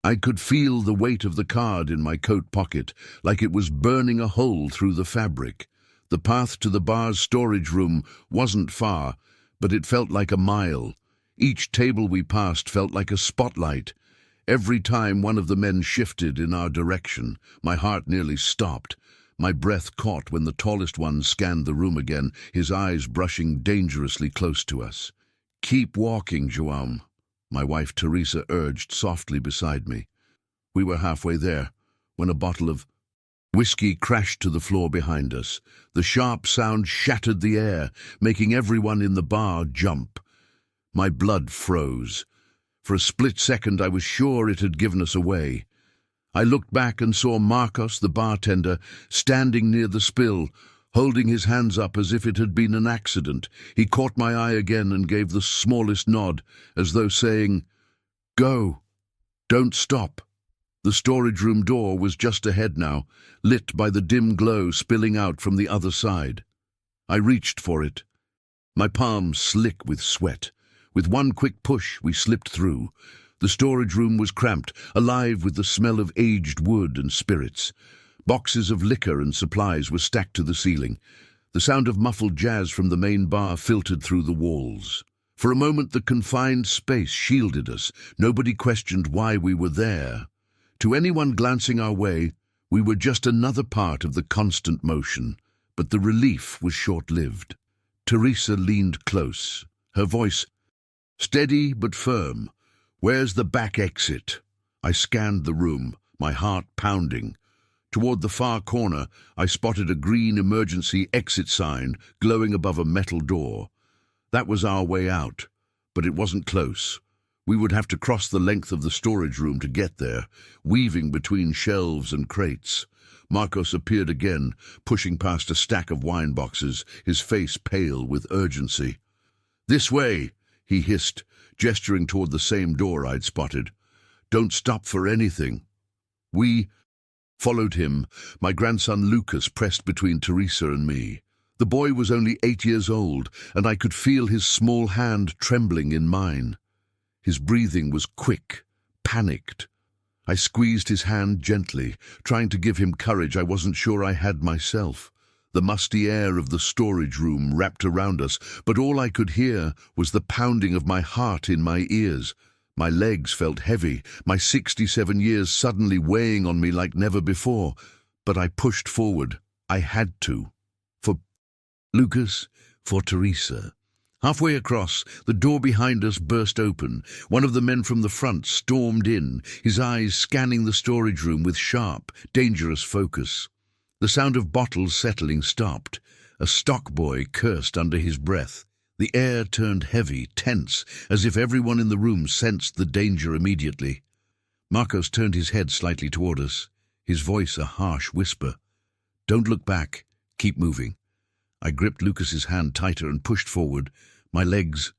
I could feel the weight of the card in my coat pocket, like it was burning a hole through the fabric. The path to the bar's storage room wasn't far, but it felt like a mile. Each table we passed felt like a spotlight. Every time one of the men shifted in our direction, my heart nearly stopped. My breath caught when the tallest one scanned the room again, his eyes brushing dangerously close to us. "Keep walking, João," my wife Teresa urged softly beside me. We were halfway there, when a bottle of whiskey crashed to the floor behind us. The sharp sound shattered the air, making everyone in the bar jump. My blood froze. For a split second I was sure it had given us away. I looked back and saw Marcos, the bartender, standing near the spill, holding his hands up as if it had been an accident. He caught my eye again and gave the smallest nod, as though saying, "Go, don't stop." The storage room door was just ahead now, lit by the dim glow spilling out from the other side. I reached for it, my palms slick with sweat. With one quick push, we slipped through. The storage room was cramped, alive with the smell of aged wood and spirits. Boxes of liquor and supplies were stacked to the ceiling. The sound of muffled jazz from the main bar filtered through the walls. For a moment, the confined space shielded us. Nobody questioned why we were there. To anyone glancing our way, we were just another part of the constant motion. But the relief was short-lived. Teresa leaned close, her voice steady but firm. "Where's the back exit?" I scanned the room, my heart pounding. Toward the far corner, I spotted a green emergency exit sign glowing above a metal door. That was our way out, but it wasn't close. We would have to cross the length of the storage room to get there, weaving between shelves and crates. Marcos appeared again, pushing past a stack of wine boxes, his face pale with urgency. "This way," he hissed, gesturing toward the same door I'd spotted. "Don't stop for anything." We followed him, my grandson Lucas pressed between Teresa and me. The boy was only 8 years old, and I could feel his small hand trembling in mine. His breathing was quick, panicked. I squeezed his hand gently, trying to give him courage I wasn't sure I had myself. The musty air of the storage room wrapped around us, but all I could hear was the pounding of my heart in my ears. My legs felt heavy, my 67 years suddenly weighing on me like never before. But I pushed forward. I had to. For Lucas, for Teresa. Halfway across, the door behind us burst open. One of the men from the front stormed in, his eyes scanning the storage room with sharp, dangerous focus. The sound of bottles settling stopped. A stock boy cursed under his breath. The air turned heavy, tense, as if everyone in the room sensed the danger immediately. Marcos turned his head slightly toward us, his voice a harsh whisper. "Don't look back. Keep moving." I gripped Lucas's hand tighter and pushed forward, my legs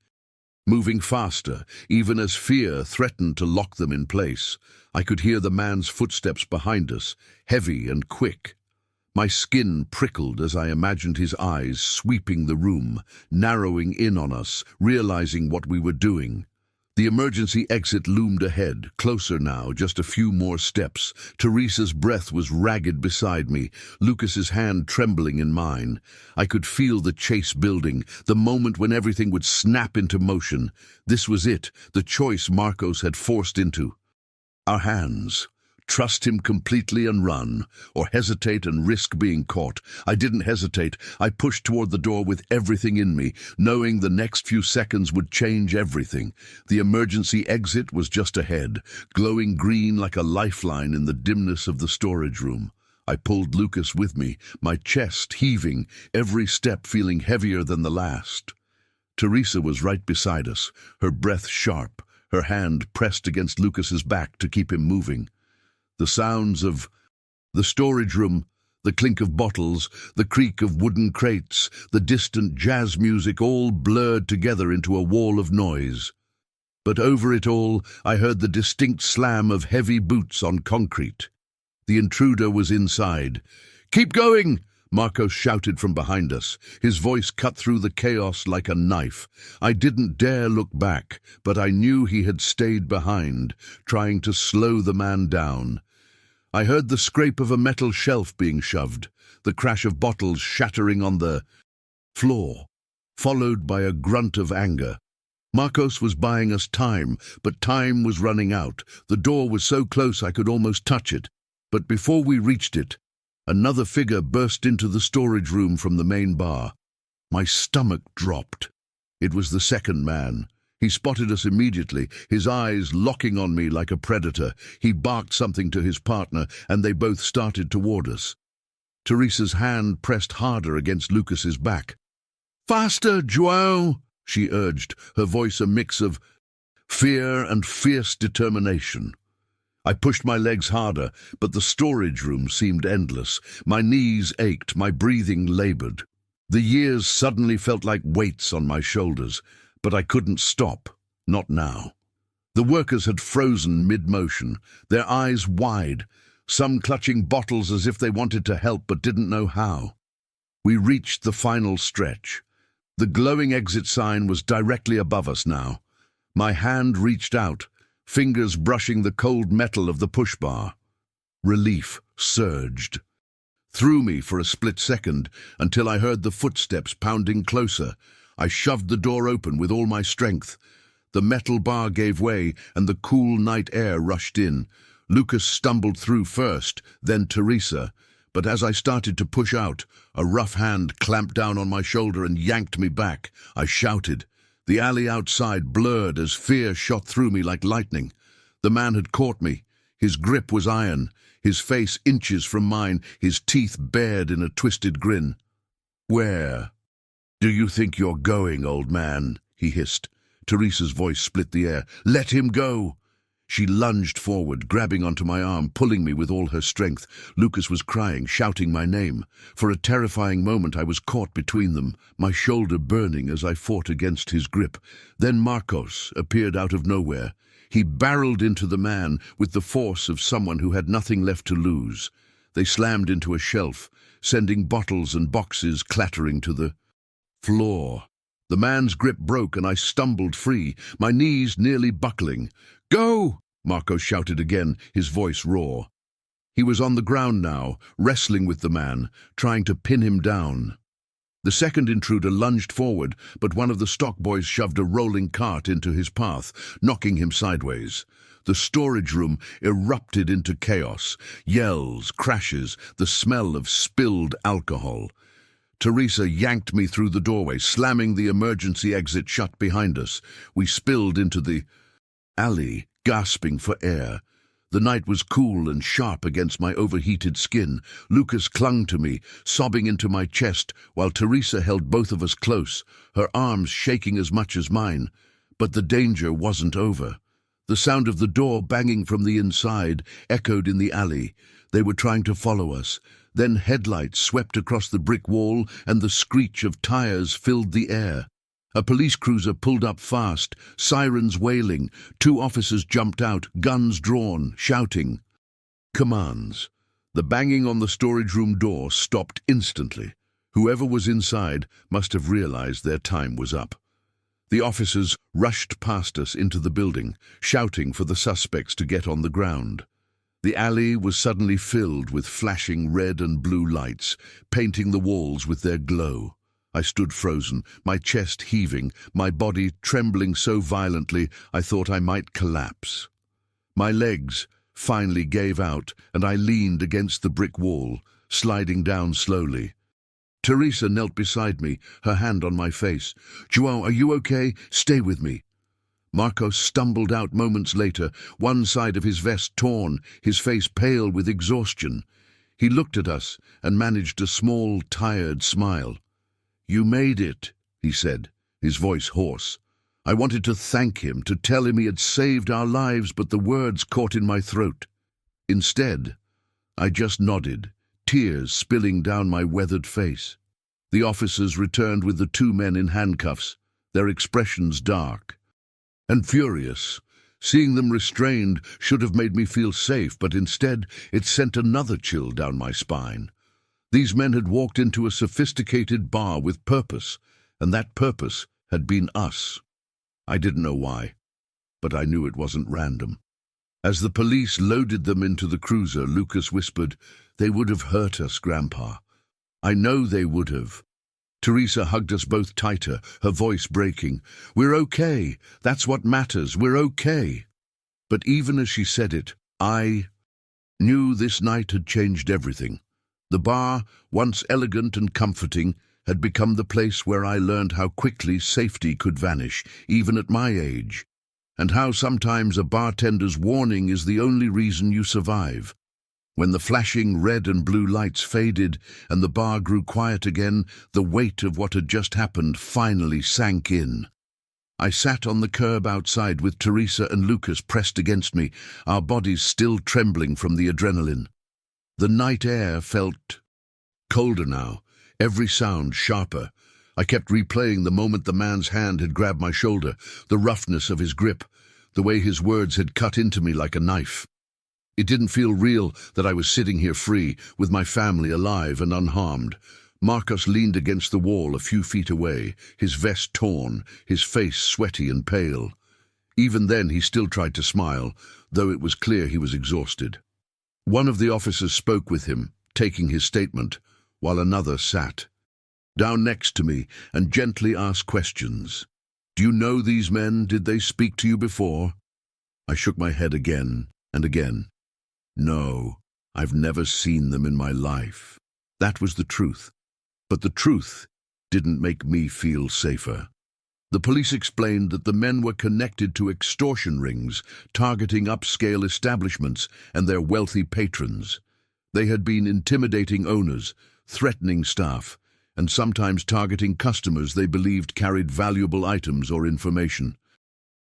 moving faster, even as fear threatened to lock them in place. I could hear the man's footsteps behind us, heavy and quick. My skin prickled as I imagined his eyes sweeping the room, narrowing in on us, realizing what we were doing. The emergency exit loomed ahead, closer now, just a few more steps. Teresa's breath was ragged beside me, Lucas's hand trembling in mine. I could feel the chase building, the moment when everything would snap into motion. This was it, the choice Marcos had forced into our hands. Trust him completely and run, or hesitate and risk being caught. I didn't hesitate. I pushed toward the door with everything in me, knowing the next few seconds would change everything. The emergency exit was just ahead, glowing green like a lifeline in the dimness of the storage room. I pulled Lucas with me, my chest heaving, every step feeling heavier than the last. Teresa was right beside us, her breath sharp, her hand pressed against Lucas's back to keep him moving. The sounds of the storage room, the clink of bottles, the creak of wooden crates, the distant jazz music all blurred together into a wall of noise. But over it all, I heard the distinct slam of heavy boots on concrete. The intruder was inside. "Keep going!" Marcos shouted from behind us. His voice cut through the chaos like a knife. I didn't dare look back, but I knew he had stayed behind, trying to slow the man down. I heard the scrape of a metal shelf being shoved, the crash of bottles shattering on the floor, followed by a grunt of anger. Marcos was buying us time, but time was running out. The door was so close I could almost touch it. But before we reached it, another figure burst into the storage room from the main bar. My stomach dropped. It was the second man. He spotted us immediately, his eyes locking on me like a predator. He barked something to his partner, and they both started toward us. Teresa's hand pressed harder against Lucas's back. "Faster, João!" she urged, her voice a mix of fear and fierce determination. I pushed my legs harder, but the storage room seemed endless. My knees ached, my breathing labored. The years suddenly felt like weights on my shoulders, but I couldn't stop, not now. The workers had frozen mid-motion, their eyes wide, some clutching bottles as if they wanted to help but didn't know how. We reached the final stretch. The glowing exit sign was directly above us now. My hand reached out, fingers brushing the cold metal of the push bar. Relief surged through me for a split second until I heard the footsteps pounding closer. I shoved the door open with all my strength. The metal bar gave way and the cool night air rushed in. Lucas stumbled through first, then Teresa. But as I started to push out, a rough hand clamped down on my shoulder and yanked me back. I shouted. The alley outside blurred as fear shot through me like lightning. The man had caught me. His grip was iron, his face inches from mine, his teeth bared in a twisted grin. "Where do you think you're going, old man?" he hissed. Teresa's voice split the air. "Let him go!" She lunged forward, grabbing onto my arm, pulling me with all her strength. Lucas was crying, shouting my name. For a terrifying moment I was caught between them, my shoulder burning as I fought against his grip. Then Marcos appeared out of nowhere. He barreled into the man with the force of someone who had nothing left to lose. They slammed into a shelf, sending bottles and boxes clattering to the floor. The man's grip broke and I stumbled free, my knees nearly buckling. "Go!" Marcos shouted again, his voice raw. He was on the ground now, wrestling with the man, trying to pin him down. The second intruder lunged forward, but one of the stock boys shoved a rolling cart into his path, knocking him sideways. The storage room erupted into chaos, yells, crashes, the smell of spilled alcohol. Teresa yanked me through the doorway, slamming the emergency exit shut behind us. We spilled into the alley, gasping for air. The night was cool and sharp against my overheated skin. Lucas clung to me, sobbing into my chest, while Teresa held both of us close, her arms shaking as much as mine. But the danger wasn't over. The sound of the door banging from the inside echoed in the alley. They were trying to follow us. Then headlights swept across the brick wall and the screech of tires filled the air. A police cruiser pulled up fast, sirens wailing. 2 officers jumped out, guns drawn, shouting commands. The banging on the storage room door stopped instantly. Whoever was inside must have realized their time was up. The officers rushed past us into the building, shouting for the suspects to get on the ground. The alley was suddenly filled with flashing red and blue lights, painting the walls with their glow. I stood frozen, my chest heaving, my body trembling so violently I thought I might collapse. My legs finally gave out, and I leaned against the brick wall, sliding down slowly. Teresa knelt beside me, her hand on my face. "João, are you okay? Stay with me." Marcos stumbled out moments later, one side of his vest torn, his face pale with exhaustion. He looked at us and managed a small, tired smile. "You made it," he said, his voice hoarse. I wanted to thank him, to tell him he had saved our lives, but the words caught in my throat. Instead, I just nodded, tears spilling down my weathered face. The officers returned with the 2 men in handcuffs, their expressions dark and furious. Seeing them restrained should have made me feel safe, but instead it sent another chill down my spine. These men had walked into a sophisticated bar with purpose, and that purpose had been us. I didn't know why, but I knew it wasn't random. As the police loaded them into the cruiser, Lucas whispered, "They would have hurt us, Grandpa." I know they would have. Teresa hugged us both tighter, her voice breaking. "We're okay. That's what matters. We're okay." But even as she said it, I knew this night had changed everything. The bar, once elegant and comforting, had become the place where I learned how quickly safety could vanish, even at my age, and how sometimes a bartender's warning is the only reason you survive. When the flashing red and blue lights faded and the bar grew quiet again, the weight of what had just happened finally sank in. I sat on the curb outside with Teresa and Lucas pressed against me, our bodies still trembling from the adrenaline. The night air felt colder now, every sound sharper. I kept replaying the moment the man's hand had grabbed my shoulder, the roughness of his grip, the way his words had cut into me like a knife. It didn't feel real that I was sitting here free, with my family alive and unharmed. Marcos leaned against the wall a few feet away, his vest torn, his face sweaty and pale. Even then he still tried to smile, though it was clear he was exhausted. One of the officers spoke with him, taking his statement, while another sat down next to me and gently asked questions. "Do you know these men? Did they speak to you before?" I shook my head again and again. "No, I've never seen them in my life." That was the truth. But the truth didn't make me feel safer. The police explained that the men were connected to extortion rings, targeting upscale establishments and their wealthy patrons. They had been intimidating owners, threatening staff, and sometimes targeting customers they believed carried valuable items or information.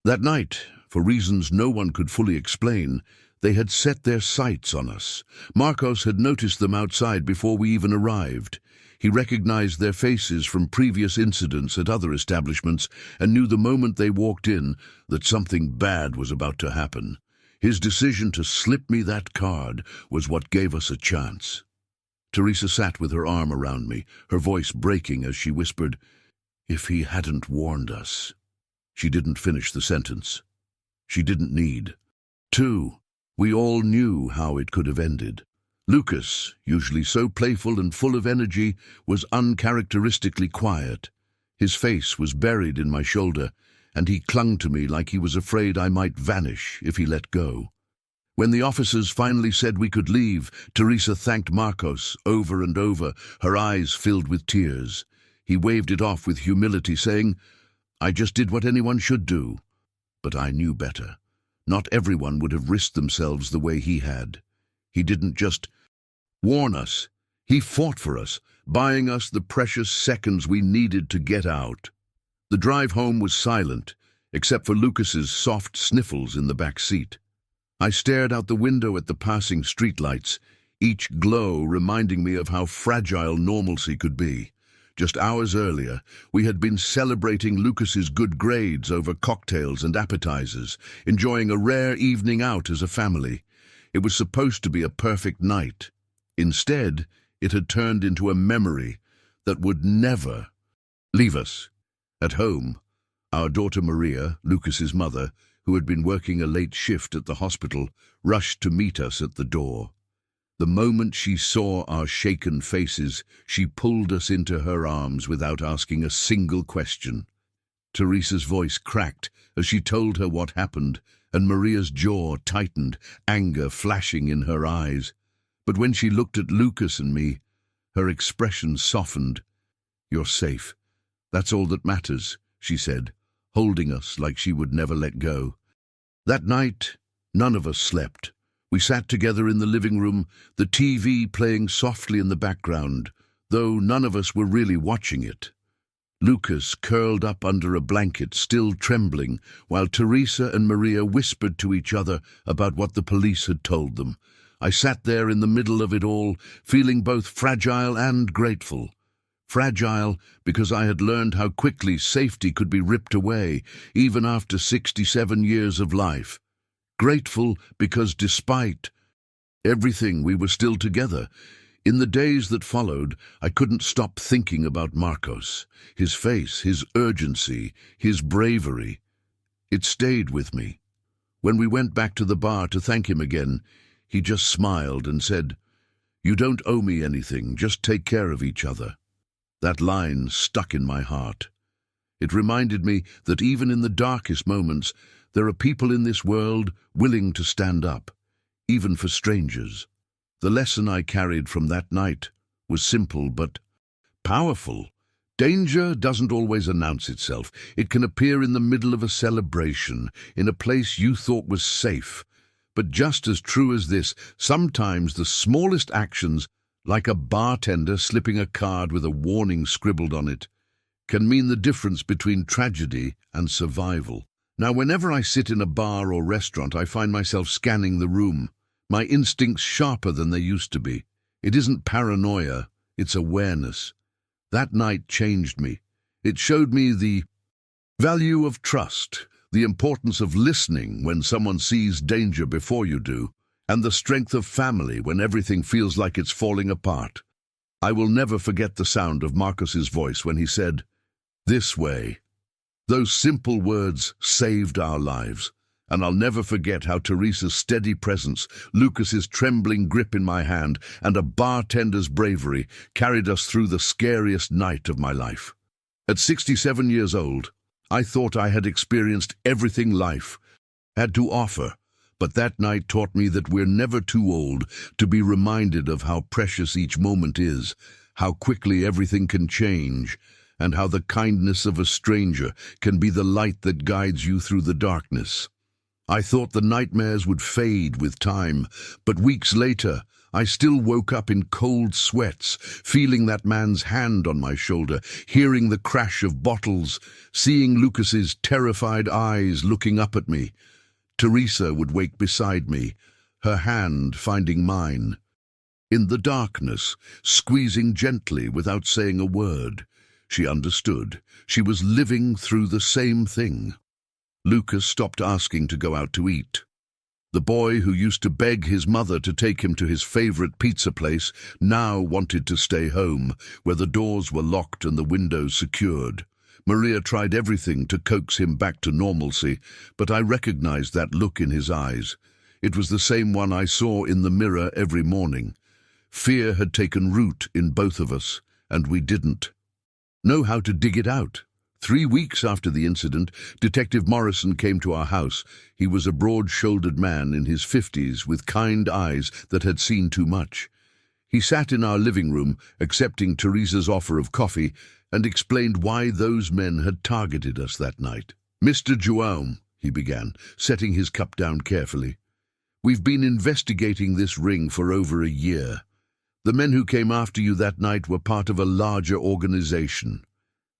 That night, for reasons no one could fully explain, they had set their sights on us. Marcos had noticed them outside before we even arrived. He recognized their faces from previous incidents at other establishments and knew the moment they walked in that something bad was about to happen. His decision to slip me that card was what gave us a chance. Teresa sat with her arm around me, her voice breaking as she whispered, "If he hadn't warned us." She didn't finish the sentence. She didn't need to. We all knew how it could have ended. Lucas, usually so playful and full of energy, was uncharacteristically quiet. His face was buried in my shoulder, and he clung to me like he was afraid I might vanish if he let go. When the officers finally said we could leave, Teresa thanked Marcos over and over, her eyes filled with tears. He waved it off with humility, saying, "I just did what anyone should do." But I knew better. Not everyone would have risked themselves the way he had. He didn't just warn us. He fought for us, buying us the precious seconds we needed to get out. The drive home was silent, except for Lucas's soft sniffles in the back seat. I stared out the window at the passing streetlights, each glow reminding me of how fragile normalcy could be. Just hours earlier, we had been celebrating Lucas's good grades over cocktails and appetizers, enjoying a rare evening out as a family. It was supposed to be a perfect night. Instead, it had turned into a memory that would never leave us. At home, our daughter Maria, Lucas's mother, who had been working a late shift at the hospital, rushed to meet us at the door. The moment she saw our shaken faces, she pulled us into her arms without asking a single question. Teresa's voice cracked as she told her what happened, and Maria's jaw tightened, anger flashing in her eyes. But when she looked at Lucas and me, her expression softened. "You're safe. That's all that matters," she said, holding us like she would never let go. That night, none of us slept. We sat together in the living room, the TV playing softly in the background, though none of us were really watching it. Lucas curled up under a blanket, still trembling, while Teresa and Maria whispered to each other about what the police had told them. I sat there in the middle of it all, feeling both fragile and grateful. Fragile because I had learned how quickly safety could be ripped away, even after 67 years of life. Grateful because despite everything, we were still together, In the days that followed, I couldn't stop thinking about Marcos, his face, his urgency, his bravery. It stayed with me. When we went back to the bar to thank him again, he just smiled and said, "You don't owe me anything, just take care of each other." That line stuck in my heart. It reminded me that even in the darkest moments, there are people in this world willing to stand up, even for strangers. The lesson I carried from that night was simple but powerful. Danger doesn't always announce itself. It can appear in the middle of a celebration, in a place you thought was safe. But just as true as this, sometimes the smallest actions, like a bartender slipping a card with a warning scribbled on it, can mean the difference between tragedy and survival. Now, whenever I sit in a bar or restaurant, I find myself scanning the room, my instincts sharper than they used to be. It isn't paranoia, it's awareness. That night changed me. It showed me the value of trust, the importance of listening when someone sees danger before you do, and the strength of family when everything feels like it's falling apart. I will never forget the sound of Marcos's voice when he said, "This way." Those simple words saved our lives, and I'll never forget how Teresa's steady presence, Lucas's trembling grip in my hand, and a bartender's bravery carried us through the scariest night of my life. At 67 years old, I thought I had experienced everything life had to offer, but that night taught me that we're never too old to be reminded of how precious each moment is, how quickly everything can change, and how the kindness of a stranger can be the light that guides you through the darkness. I thought the nightmares would fade with time, but weeks later, I still woke up in cold sweats, feeling that man's hand on my shoulder, hearing the crash of bottles, seeing Lucas's terrified eyes looking up at me. Teresa would wake beside me, her hand finding mine. In the darkness, squeezing gently without saying a word. She understood. She was living through the same thing. Lucas stopped asking to go out to eat. The boy who used to beg his mother to take him to his favorite pizza place now wanted to stay home, where the doors were locked and the windows secured. Maria tried everything to coax him back to normalcy, but I recognized that look in his eyes. It was the same one I saw in the mirror every morning. Fear had taken root in both of us, and we didn't know how to dig it out. 3 weeks after the incident, Detective Morrison came to our house. He was a broad-shouldered man in his 50s with kind eyes that had seen too much. He sat in our living room, accepting Teresa's offer of coffee, and explained why those men had targeted us that night. "Mr. João," he began, setting his cup down carefully, "we've been investigating this ring for over a year. The men who came after you that night were part of a larger organization.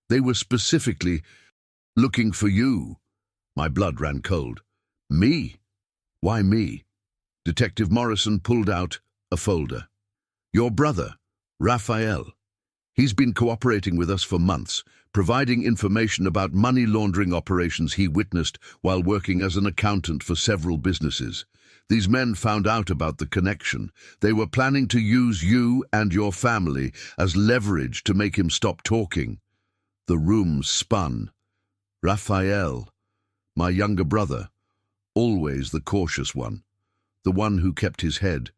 They were specifically looking for you." My blood ran cold. "Me? Why me?" Detective Morrison pulled out a folder. "Your brother, Raphael. He's been cooperating with us for months, providing information about money laundering operations he witnessed while working as an accountant for several businesses. These men found out about the connection. They were planning to use you and your family as leverage to make him stop talking." The room spun. Raphael, my younger brother, always the cautious one, the one who kept his head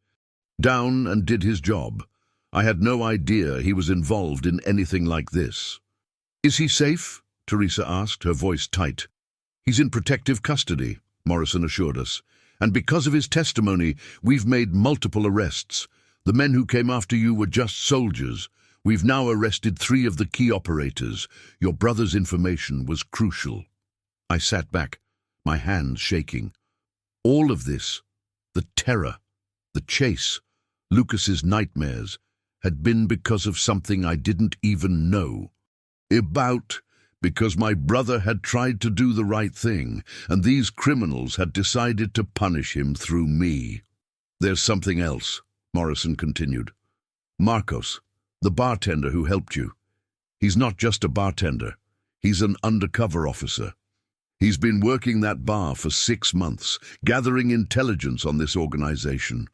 down and did his job. I had no idea he was involved in anything like this. "Is he safe?" Teresa asked, her voice tight. "He's in protective custody," Morrison assured us. "And because of his testimony, we've made multiple arrests. The men who came after you were just soldiers. We've now arrested 3 of the key operators. Your brother's information was crucial." I sat back, my hands shaking. All of this, the terror, the chase, Lucas's nightmares, had been because of something I didn't even know about, because my brother had tried to do the right thing, and these criminals had decided to punish him through me. "There's something else," Morrison continued. "Marcos, the bartender who helped you. He's not just a bartender. He's an undercover officer. He's been working that bar for 6 months, gathering intelligence on this organization.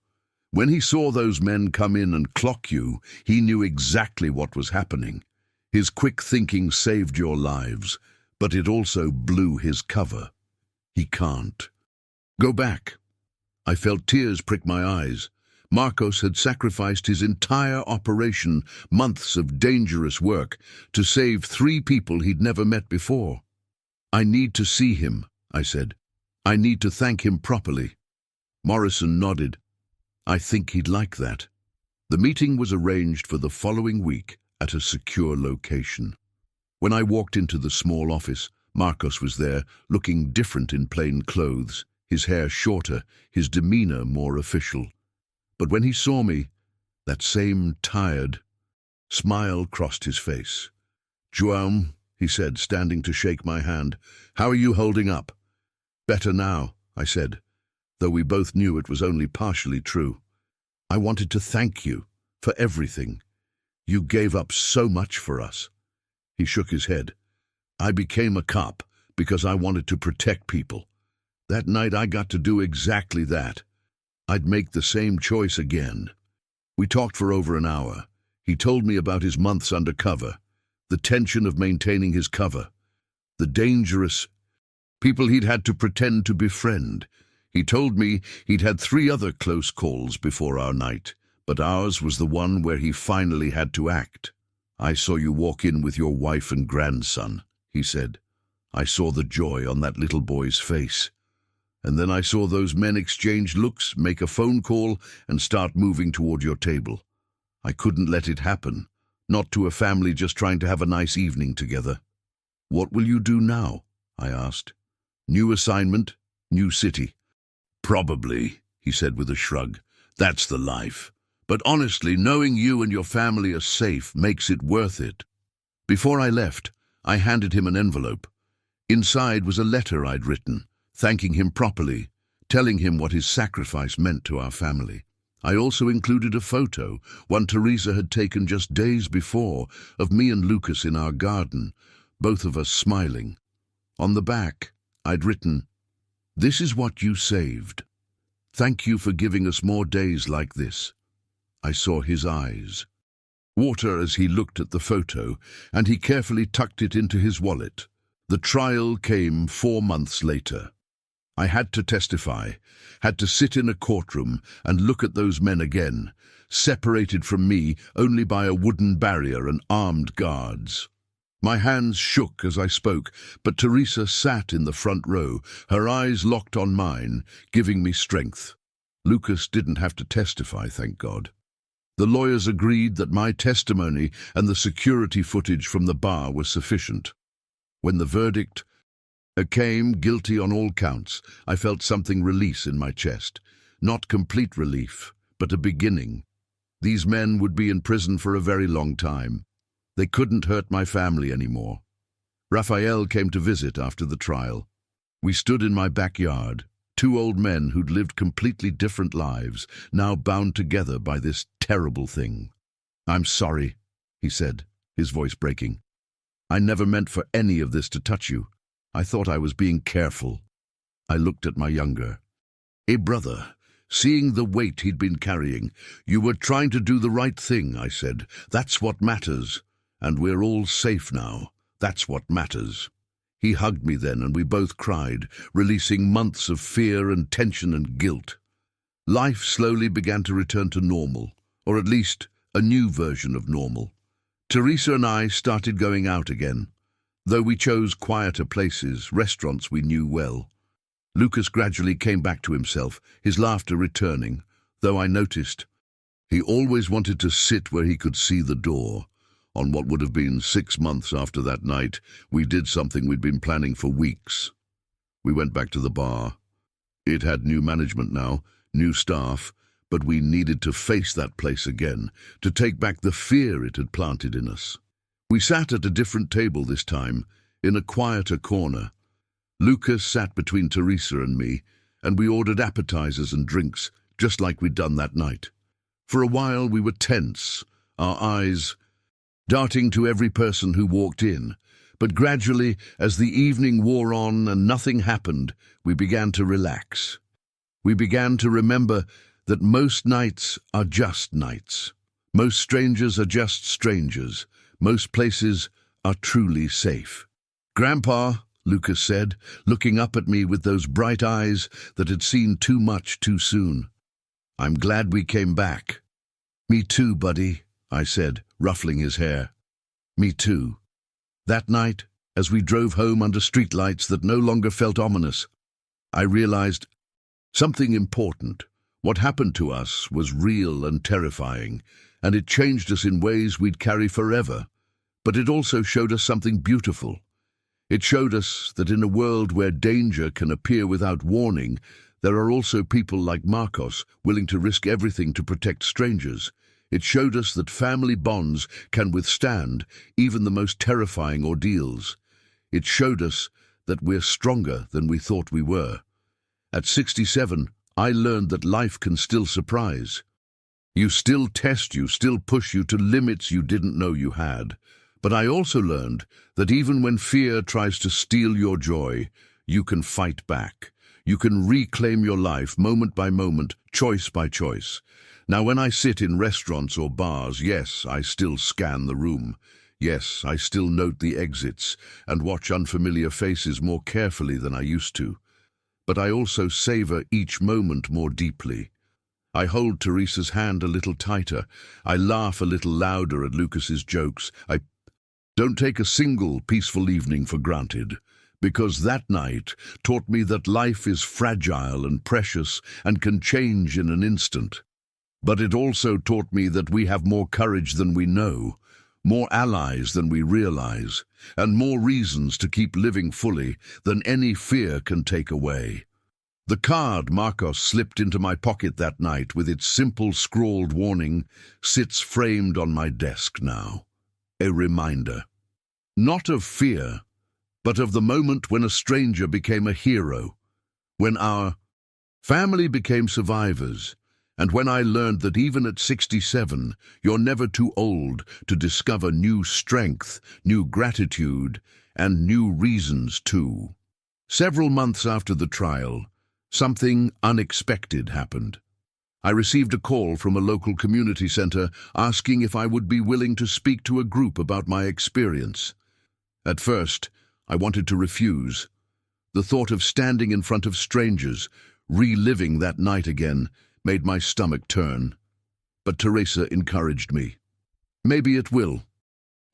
When he saw those men come in and clock you, he knew exactly what was happening. His quick thinking saved your lives, but it also blew his cover. He can't. Go back. I felt tears prick my eyes. Marcos had sacrificed his entire operation, months of dangerous work, to save 3 people he'd never met before. I need to see him, I said. I need to thank him properly. Morrison nodded. I think he'd like that. The meeting was arranged for the following week at a secure location. When I walked into the small office, Marcos was there, looking different in plain clothes, his hair shorter, his demeanor more official. But when he saw me, that same tired smile crossed his face. "João," he said, standing to shake my hand, "how are you holding up?" "Better now," I said, though we both knew it was only partially true. "I wanted to thank you for everything. You gave up so much for us." He shook his head. "I became a cop because I wanted to protect people. That night I got to do exactly that. I'd make the same choice again." We talked for over an hour. He told me about his months undercover, the tension of maintaining his cover, the dangerous people he'd had to pretend to befriend. He told me he'd had 3 other close calls before our night, but ours was the one where he finally had to act. "I saw you walk in with your wife and grandson," he said. "I saw the joy on that little boy's face. And then I saw those men exchange looks, make a phone call, and start moving toward your table. I couldn't let it happen, not to a family just trying to have a nice evening together." "What will you do now?" I asked. "New assignment, new city." "Probably," he said with a shrug. "That's the life. But honestly, knowing you and your family are safe makes it worth it." Before I left, I handed him an envelope. Inside was a letter I'd written, thanking him properly, telling him what his sacrifice meant to our family. I also included a photo, one Teresa had taken just days before, of me and Lucas in our garden, both of us smiling. On the back, I'd written, "This is what you saved. Thank you for giving us more days like this." I saw his eyes water as he looked at the photo, and he carefully tucked it into his wallet. The trial came 4 months later. I had to testify, had to sit in a courtroom and look at those men again, separated from me only by a wooden barrier and armed guards. My hands shook as I spoke, but Teresa sat in the front row, her eyes locked on mine, giving me strength. Lucas didn't have to testify, thank God. The lawyers agreed that my testimony and the security footage from the bar was sufficient. When the verdict came, guilty on all counts, I felt something release in my chest. Not complete relief, but a beginning. These men would be in prison for a very long time. They couldn't hurt my family anymore. Raphael came to visit after the trial. We stood in my backyard, 2 old men who'd lived completely different lives, now bound together by this terrible thing. "I'm sorry," he said, his voice breaking. "I never meant for any of this to touch you. I thought I was being careful." I looked at my younger. "Hey, brother," seeing the weight he'd been carrying. "You were trying to do the right thing," I said. "That's what matters. And we're all safe now. That's what matters." He hugged me then, and we both cried, releasing months of fear and tension and guilt. Life slowly began to return to normal, or at least a new version of normal. Teresa and I started going out again, though we chose quieter places, restaurants we knew well. Lucas gradually came back to himself, his laughter returning, though I noticed he always wanted to sit where he could see the door. On what would have been 6 months after that night, we did something we'd been planning for weeks. We went back to the bar. It had new management now, new staff, but we needed to face that place again, to take back the fear it had planted in us. We sat at a different table this time, in a quieter corner. Lucas sat between Teresa and me, and we ordered appetizers and drinks, just like we'd done that night. For a while we were tense, our eyes darting to every person who walked in, but gradually, as the evening wore on and nothing happened, we began to relax. We began to remember that most nights are just nights. Most strangers are just strangers. Most places are truly safe. "Grandpa," Lucas said, looking up at me with those bright eyes that had seen too much too soon. "I'm glad we came back." "Me too, buddy," I said, ruffling his hair. "Me too." That night, as we drove home under streetlights that no longer felt ominous, I realized something important. What happened to us was real and terrifying, and it changed us in ways we'd carry forever. But it also showed us something beautiful. It showed us that in a world where danger can appear without warning, there are also people like Marcos willing to risk everything to protect strangers. It showed us that family bonds can withstand even the most terrifying ordeals. It showed us that we're stronger than we thought we were. At 67, I learned that life can still surprise. You still test you, still push you to limits you didn't know you had. But I also learned that even when fear tries to steal your joy, you can fight back. You can reclaim your life moment by moment, choice by choice. Now, when I sit in restaurants or bars, yes, I still scan the room. Yes, I still note the exits and watch unfamiliar faces more carefully than I used to. But I also savor each moment more deeply. I hold Teresa's hand a little tighter. I laugh a little louder at Lucas's jokes. I don't take a single peaceful evening for granted, because that night taught me that life is fragile and precious and can change in an instant. But it also taught me that we have more courage than we know, more allies than we realize, and more reasons to keep living fully than any fear can take away. The card Marcos slipped into my pocket that night with its simple scrawled warning sits framed on my desk now. A reminder. Not of fear, but of the moment when a stranger became a hero, when our family became survivors, and when I learned that even at 67, you're never too old to discover new strength, new gratitude, and new reasons too. Several months after the trial, something unexpected happened. I received a call from a local community center asking if I would be willing to speak to a group about my experience. At first, I wanted to refuse. The thought of standing in front of strangers, reliving that night again, made my stomach turn. But Teresa encouraged me. "Maybe it will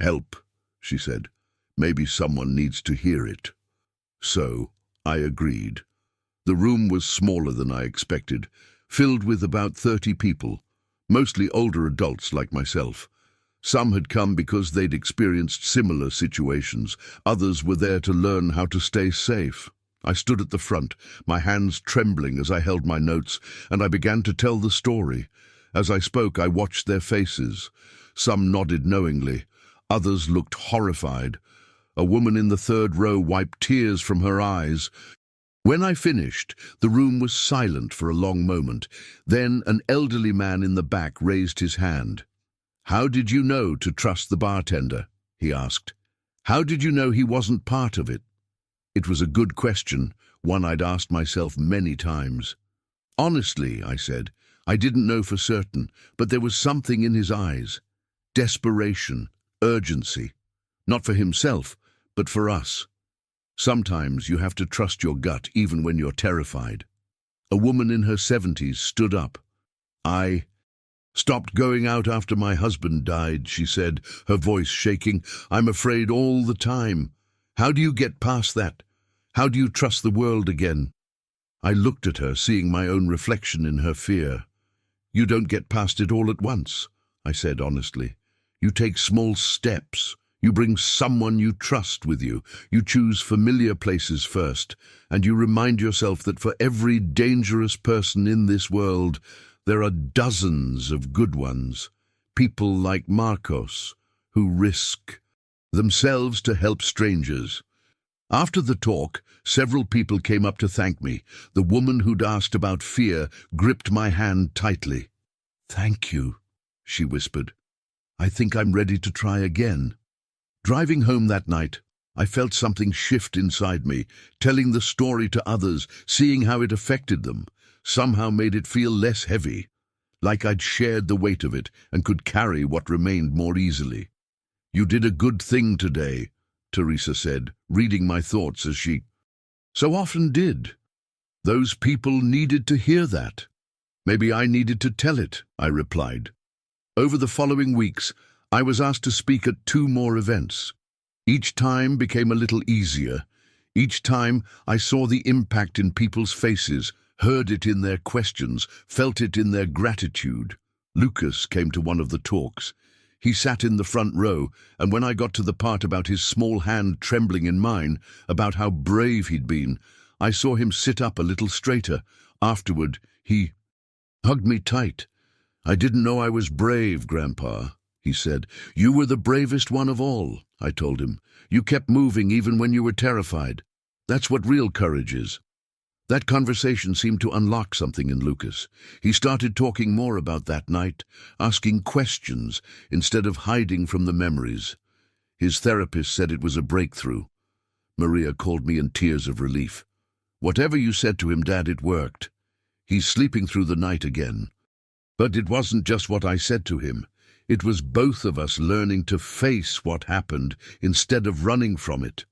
help," she said. "Maybe someone needs to hear it." So, I agreed. The room was smaller than I expected, filled with about 30 people, mostly older adults like myself. Some had come because they'd experienced similar situations. Others were there to learn how to stay safe. I stood at the front, my hands trembling as I held my notes, and I began to tell the story. As I spoke, I watched their faces. Some nodded knowingly. Others looked horrified. A woman in the third row wiped tears from her eyes. When I finished, the room was silent for a long moment. Then an elderly man in the back raised his hand. "How did you know to trust the bartender?" he asked. "How did you know he wasn't part of it?" It was a good question, one I'd asked myself many times. "Honestly," I said, "I didn't know for certain, but there was something in his eyes. Desperation, urgency. Not for himself, but for us. Sometimes you have to trust your gut even when you're terrified." A woman in her 70s stood up. "I stopped going out after my husband died," she said, her voice shaking. "I'm afraid all the time. How do you get past that? How do you trust the world again?" I looked at her, seeing my own reflection in her fear. "You don't get past it all at once," I said honestly. "You take small steps. You bring someone you trust with you. You choose familiar places first, and you remind yourself that for every dangerous person in this world, there are dozens of good ones, people like Marcos, who risk themselves to help strangers." After the talk, several people came up to thank me. The woman who'd asked about fear gripped my hand tightly. "Thank you," she whispered. "I think I'm ready to try again." Driving home that night, I felt something shift inside me, telling the story to others, seeing how it affected them. somehow made it feel less heavy, like I'd shared the weight of it and could carry what remained more easily. "You did a good thing today," Teresa said, reading my thoughts as she so often did. Those people needed to hear that. Maybe I needed to tell it, I replied. Over the following weeks, I was asked to speak at 2 more events. Each time became a little easier. Each time I saw the impact in people's faces, heard it in their questions, felt it in their gratitude. Lucas came to one of the talks. He sat in the front row, and when I got to the part about his small hand trembling in mine, about how brave he'd been, I saw him sit up a little straighter. Afterward, he hugged me tight. "I didn't know I was brave, Grandpa," he said. "You were the bravest one of all," I told him. "You kept moving even when you were terrified. That's what real courage is." That conversation seemed to unlock something in Lucas. He started talking more about that night, asking questions instead of hiding from the memories. His therapist said it was a breakthrough. Maria called me in tears of relief. "Whatever you said to him, Dad, it worked. He's sleeping through the night again." But it wasn't just what I said to him. It was both of us learning to face what happened instead of running from it.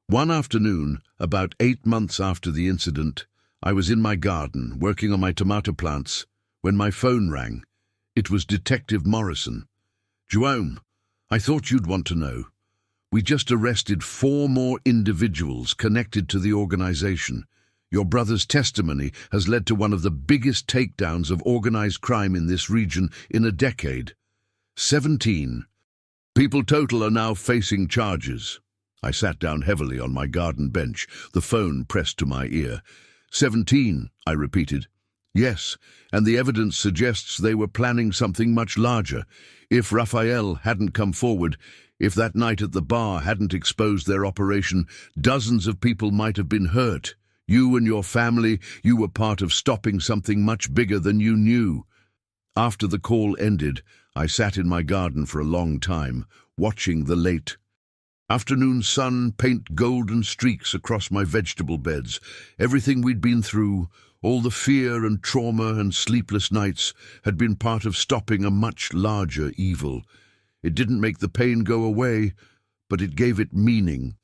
One afternoon, about 8 months after the incident, I was in my garden, working on my tomato plants, when my phone rang. It was Detective Morrison. "Jerome, I thought you'd want to know. We just arrested 4 more individuals connected to the organization. Your brother's testimony has led to one of the biggest takedowns of organized crime in this region in a decade. 17 people total are now facing charges." I sat down heavily on my garden bench, the phone pressed to my ear. 17, I repeated. "Yes, and the evidence suggests they were planning something much larger. If Raphael hadn't come forward, if that night at the bar hadn't exposed their operation, dozens of people might have been hurt. You and your family, you were part of stopping something much bigger than you knew." After the call ended, I sat in my garden for a long time, watching the late afternoon sun paint golden streaks across my vegetable beds. Everything we'd been through, all the fear and trauma and sleepless nights, had been part of stopping a much larger evil. It didn't make the pain go away, but it gave it meaning.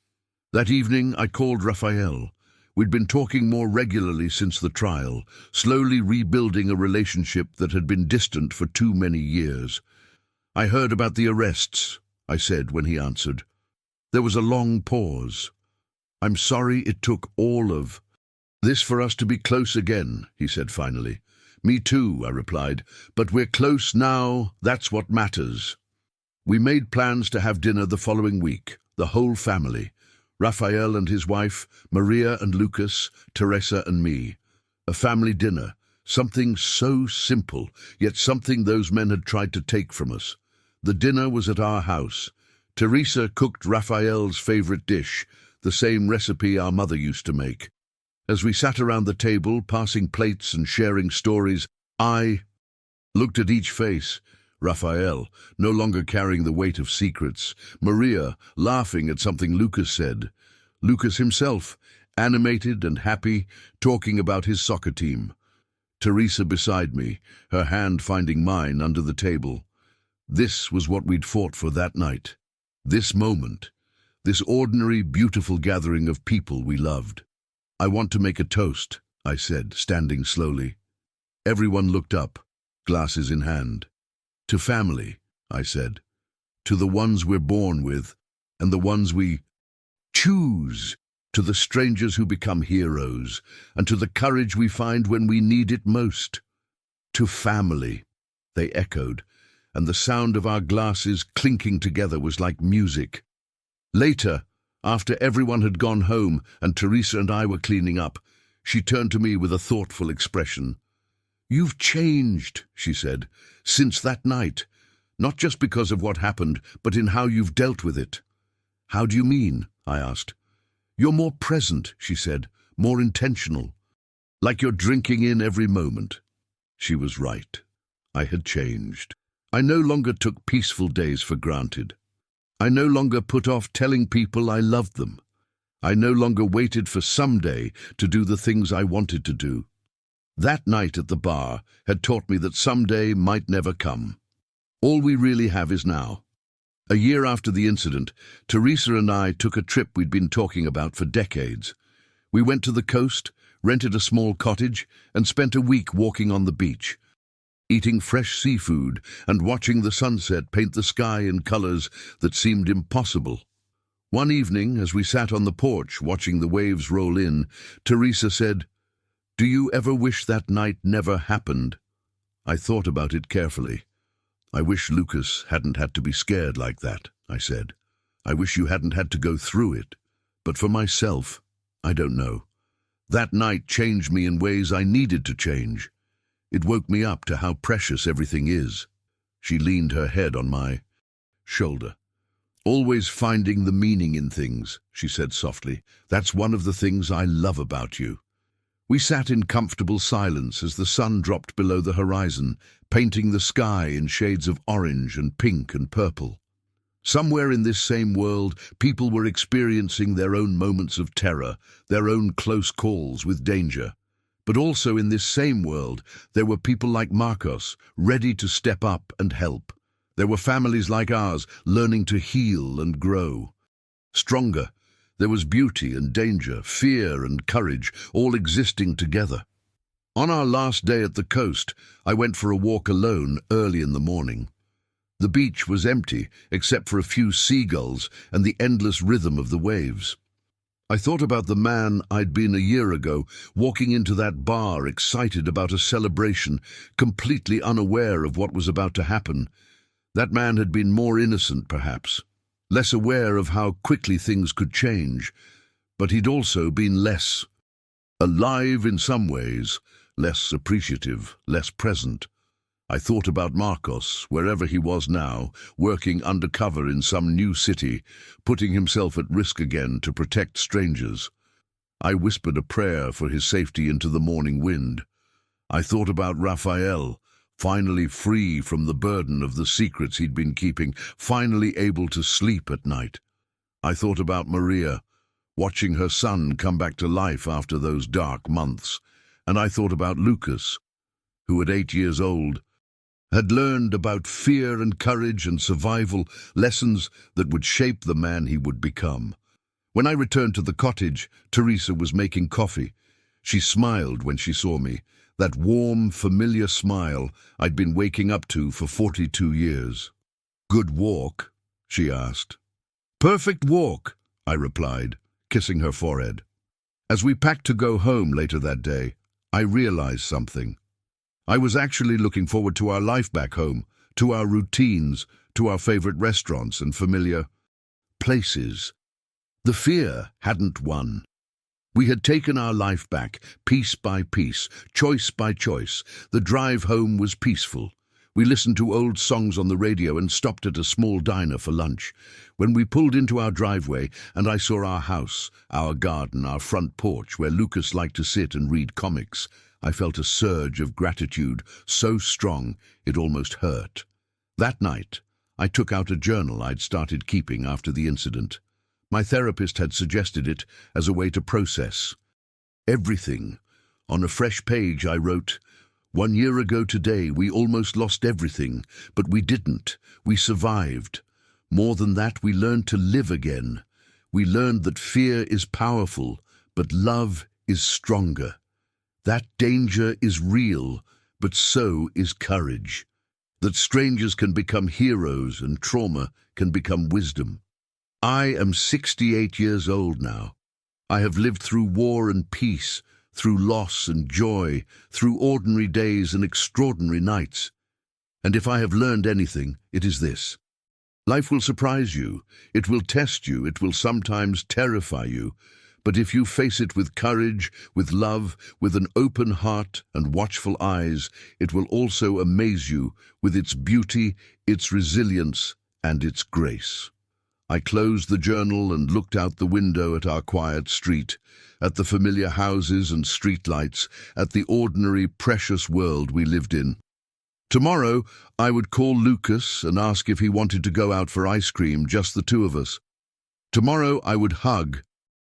That evening I called Raphael. We'd been talking more regularly since the trial, slowly rebuilding a relationship that had been distant for too many years. "I heard about the arrests," I said when he answered. There was a long pause. "I'm sorry it took all of this for us to be close again," he said finally. "Me too," I replied, "but we're close now, that's what matters." We made plans to have dinner the following week, the whole family. Raphael and his wife, Maria and Lucas, Teresa and me. A family dinner, something so simple, yet something those men had tried to take from us. The dinner was at our house. Teresa cooked Raphael's favorite dish, the same recipe our mother used to make. As we sat around the table, passing plates and sharing stories, I looked at each face. Raphael, no longer carrying the weight of secrets. Maria, laughing at something Lucas said. Lucas himself, animated and happy, talking about his soccer team. Teresa beside me, her hand finding mine under the table. This was what we'd fought for that night. This moment, this ordinary, beautiful gathering of people we loved. "I want to make a toast," I said, standing slowly. Everyone looked up, glasses in hand. "To family," I said. "To the ones we're born with, and the ones we choose. To the strangers who become heroes, and to the courage we find when we need it most. To family," they echoed, and the sound of our glasses clinking together was like music. Later, after everyone had gone home and Teresa and I were cleaning up, she turned to me with a thoughtful expression. "You've changed," she said, "since that night. Not just because of what happened, but in how you've dealt with it." "How do you mean?" I asked. "You're more present," she said, "more intentional. Like you're drinking in every moment." She was right. I had changed. I no longer took peaceful days for granted. I no longer put off telling people I loved them. I no longer waited for someday to do the things I wanted to do. That night at the bar had taught me that someday might never come. All we really have is now. A year after the incident, Teresa and I took a trip we'd been talking about for decades. We went to the coast, rented a small cottage, and spent a week walking on the beach, eating fresh seafood and watching the sunset paint the sky in colors that seemed impossible. One evening, as we sat on the porch watching the waves roll in, Teresa said, "Do you ever wish that night never happened?" I thought about it carefully. "I wish Lucas hadn't had to be scared like that," I said. "I wish you hadn't had to go through it. But for myself, I don't know. That night changed me in ways I needed to change. It woke me up to how precious everything is." She leaned her head on my shoulder. "Always finding the meaning in things," she said softly. "That's one of the things I love about you." We sat in comfortable silence as the sun dropped below the horizon, painting the sky in shades of orange and pink and purple. Somewhere in this same world, people were experiencing their own moments of terror, their own close calls with danger. But also in this same world, there were people like Marcos, ready to step up and help. There were families like ours, learning to heal and grow. Stronger, there was beauty and danger, fear and courage, all existing together. On our last day at the coast, I went for a walk alone early in the morning. The beach was empty, except for a few seagulls and the endless rhythm of the waves. I thought about the man I'd been a year ago, walking into that bar excited about a celebration, completely unaware of what was about to happen. That man had been more innocent, perhaps, less aware of how quickly things could change, but he'd also been less alive in some ways, less appreciative, less present. I thought about Marcos, wherever he was now, working undercover in some new city, putting himself at risk again to protect strangers. I whispered a prayer for his safety into the morning wind. I thought about Raphael, finally free from the burden of the secrets he'd been keeping, finally able to sleep at night. I thought about Maria, watching her son come back to life after those dark months. And I thought about Lucas, who at 8 years old had learned about fear and courage and survival, lessons that would shape the man he would become. When I returned to the cottage, Teresa was making coffee. She smiled when she saw me, that warm, familiar smile I'd been waking up to for 42 years. "Good walk?" she asked. "Perfect walk," I replied, kissing her forehead. As we packed to go home later that day, I realized something. I was actually looking forward to our life back home, to our routines, to our favorite restaurants and familiar places. The fear hadn't won. We had taken our life back, piece by piece, choice by choice. The drive home was peaceful. We listened to old songs on the radio and stopped at a small diner for lunch. When we pulled into our driveway and I saw our house, our garden, our front porch where Lucas liked to sit and read comics, I felt a surge of gratitude, so strong it almost hurt. That night, I took out a journal I'd started keeping after the incident. My therapist had suggested it as a way to process everything. On a fresh page I wrote, "1 year ago today we almost lost everything, but we didn't. We survived. More than that, we learned to live again. We learned that fear is powerful, but love is stronger. That danger is real, but so is courage. That strangers can become heroes and trauma can become wisdom. I am 68 years old now. I have lived through war and peace, through loss and joy, through ordinary days and extraordinary nights. And if I have learned anything, it is this. Life will surprise you, it will test you, it will sometimes terrify you, but if you face it with courage, with love, with an open heart and watchful eyes, it will also amaze you with its beauty, its resilience, and its grace. I closed the journal and looked out the window at our quiet street, at the familiar houses and streetlights, at the ordinary, precious world we lived in. Tomorrow, I would call Lucas and ask if he wanted to go out for ice cream, just the two of us. Tomorrow, I would hug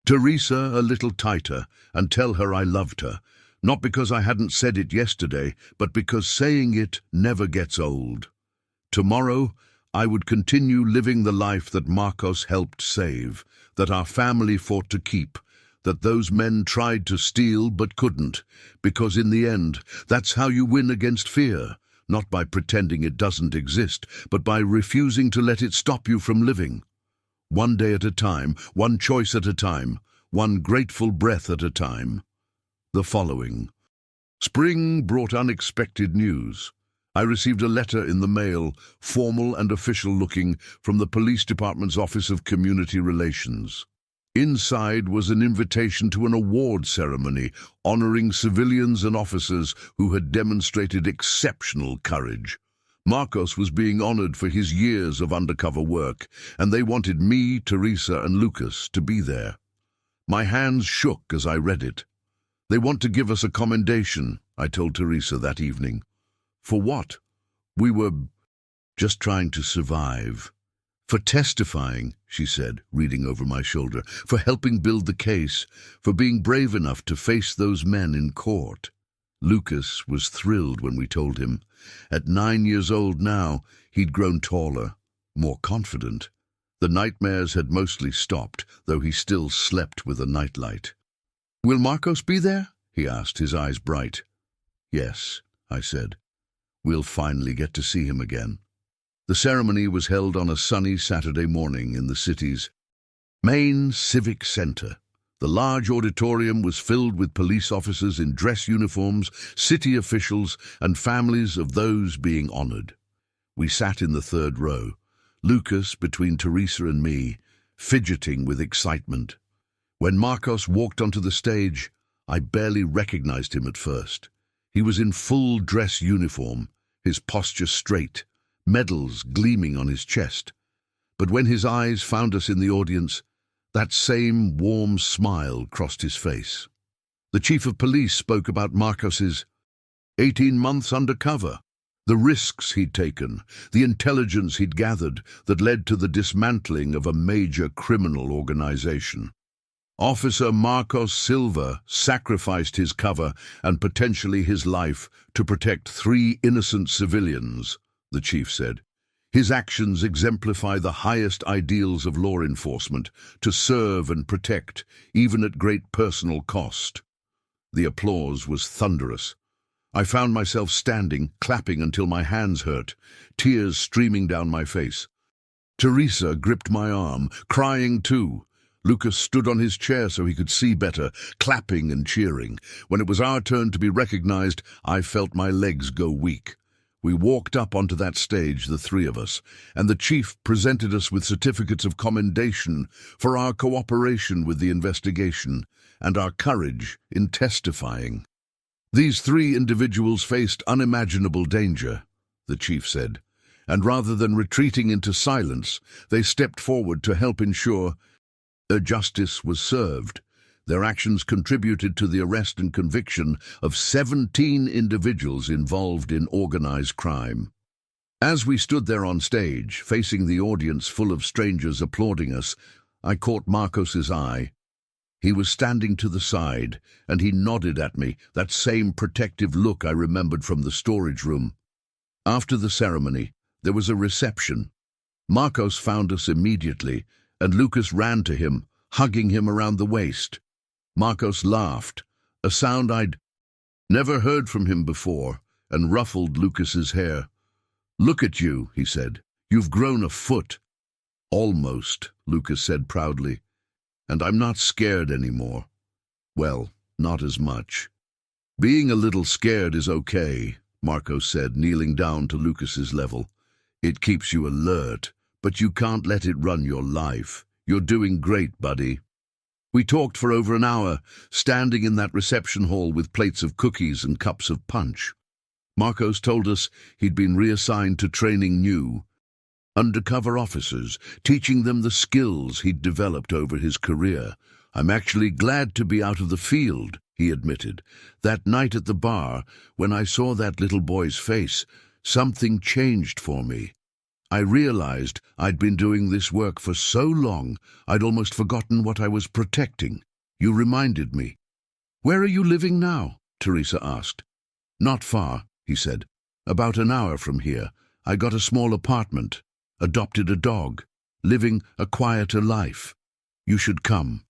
Teresa a little tighter and tell her I loved her, Not because I hadn't said it yesterday, but because saying it never gets old. Tomorrow, I would continue living the life that Marcos helped save, that our family fought to keep, that those men tried to steal but couldn't, because in the end, that's how you win against fear, not by pretending it doesn't exist, but by refusing to let it stop you from living. One day at a time, one choice at a time, one grateful breath at a time. The following. Spring brought unexpected news. I received a letter in the mail, formal and official-looking, from the police department's Office of Community Relations. Inside was an invitation to an award ceremony honoring civilians and officers who had demonstrated exceptional courage. Marcos was being honored for his years of undercover work, and they wanted me, Teresa, and Lucas to be there. My hands shook as I read it. They want to give us a commendation, I told Teresa that evening. For what? We were just trying to survive. For testifying, she said, reading over my shoulder, for helping build the case, for being brave enough to face those men in court. Lucas was thrilled when we told him. At 9 years old now, he'd grown taller, more confident. The nightmares had mostly stopped, though he still slept with a nightlight. "Will Marcos be there?" he asked, his eyes bright. "Yes," I said. "We'll finally get to see him again." The ceremony was held on a sunny Saturday morning in the city's main civic center. The large auditorium was filled with police officers in dress uniforms, city officials, and families of those being honored. We sat in the third row, Lucas between Teresa and me, fidgeting with excitement. When Marcos walked onto the stage, I barely recognized him at first. He was in full dress uniform, his posture straight, medals gleaming on his chest. But when his eyes found us in the audience, that same warm smile crossed his face. The chief of police spoke about Marcos's 18 months undercover, the risks he'd taken, the intelligence he'd gathered that led to the dismantling of a major criminal organization. Officer Marcos Silva sacrificed his cover and potentially his life to protect 3 innocent civilians, the chief said. His actions exemplify the highest ideals of law enforcement, to serve and protect, even at great personal cost. The applause was thunderous. I found myself standing, clapping until my hands hurt, tears streaming down my face. Teresa gripped my arm, crying too. Lucas stood on his chair so he could see better, clapping and cheering. When it was our turn to be recognized, I felt my legs go weak. We walked up onto that stage, the 3 of us, and the chief presented us with certificates of commendation for our cooperation with the investigation and our courage in testifying. These 3 individuals faced unimaginable danger, the chief said, and rather than retreating into silence, they stepped forward to help ensure justice was served. Their actions contributed to the arrest and conviction of 17 individuals involved in organized crime. As we stood there on stage, facing the audience full of strangers applauding us, I caught Marcos's eye. He was standing to the side, and he nodded at me, that same protective look I remembered from the storage room. After the ceremony, there was a reception. Marcos found us immediately, and Lucas ran to him, hugging him around the waist. Marcos laughed, a sound I'd never heard from him before, and ruffled Lucas's hair. "Look at you," he said. "You've grown a foot." "Almost," Lucas said proudly. "And I'm not scared anymore." "Well, not as much." "Being a little scared is okay," Marcos said, kneeling down to Lucas's level. "It keeps you alert, but you can't let it run your life. You're doing great, buddy." We talked for over an hour, standing in that reception hall with plates of cookies and cups of punch. Marcos told us he'd been reassigned to training new undercover officers, teaching them the skills he'd developed over his career. "I'm actually glad to be out of the field," he admitted. "That night at the bar, when I saw that little boy's face, something changed for me. I realized I'd been doing this work for so long, I'd almost forgotten what I was protecting. You reminded me." "Where are you living now?" Teresa asked. Not far, he said. About an hour from here. I got a small apartment, adopted a dog, living a quieter life. You should come.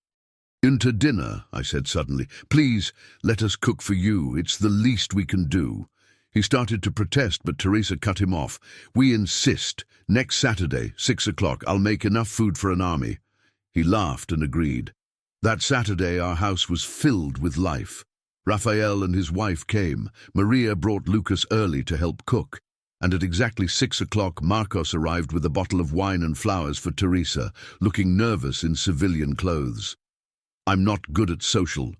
Into dinner, I said suddenly. Please, let us cook for you. It's the least we can do. He started to protest, but Teresa cut him off. We insist. Next Saturday, 6 o'clock, I'll make enough food for an army. He laughed and agreed. That Saturday, our house was filled with life. Raphael and his wife came. Maria brought Lucas early to help cook. And at exactly 6 o'clock, Marcos arrived with a bottle of wine and flowers for Teresa, looking nervous in civilian clothes. I'm not good at social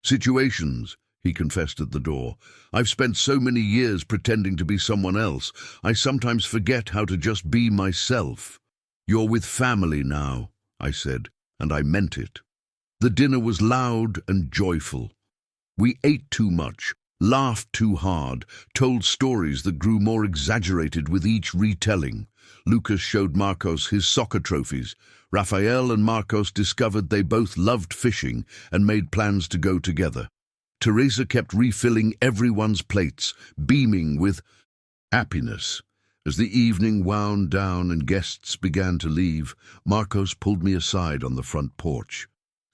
situations, he confessed at the door. I've spent so many years pretending to be someone else, I sometimes forget how to just be myself. You're with family now, I said, and I meant it. The dinner was loud and joyful. We ate too much, laughed too hard, told stories that grew more exaggerated with each retelling. Lucas showed Marcos his soccer trophies. Raphael and Marcos discovered they both loved fishing and made plans to go together. Teresa kept refilling everyone's plates, beaming with happiness. As the evening wound down and guests began to leave, Marcos pulled me aside on the front porch.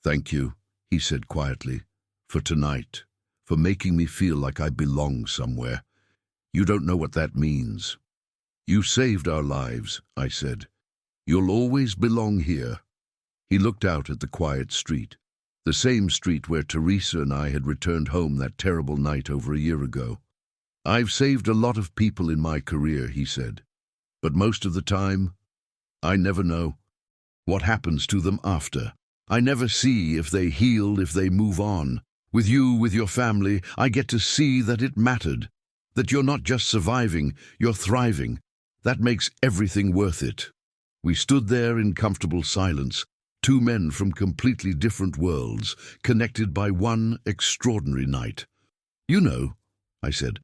Thank you, he said quietly, for tonight, for making me feel like I belong somewhere. You don't know what that means. You saved our lives, I said. You'll always belong here. He looked out at the quiet street, the same street where Teresa and I had returned home that terrible night over a year ago. I've saved a lot of people in my career, he said, but most of the time, I never know what happens to them after. I never see if they heal, if they move on. With you, with your family, I get to see that it mattered, that you're not just surviving, you're thriving. That makes everything worth it. We stood there in comfortable silence, two men from completely different worlds, connected by one extraordinary night. You know, I said,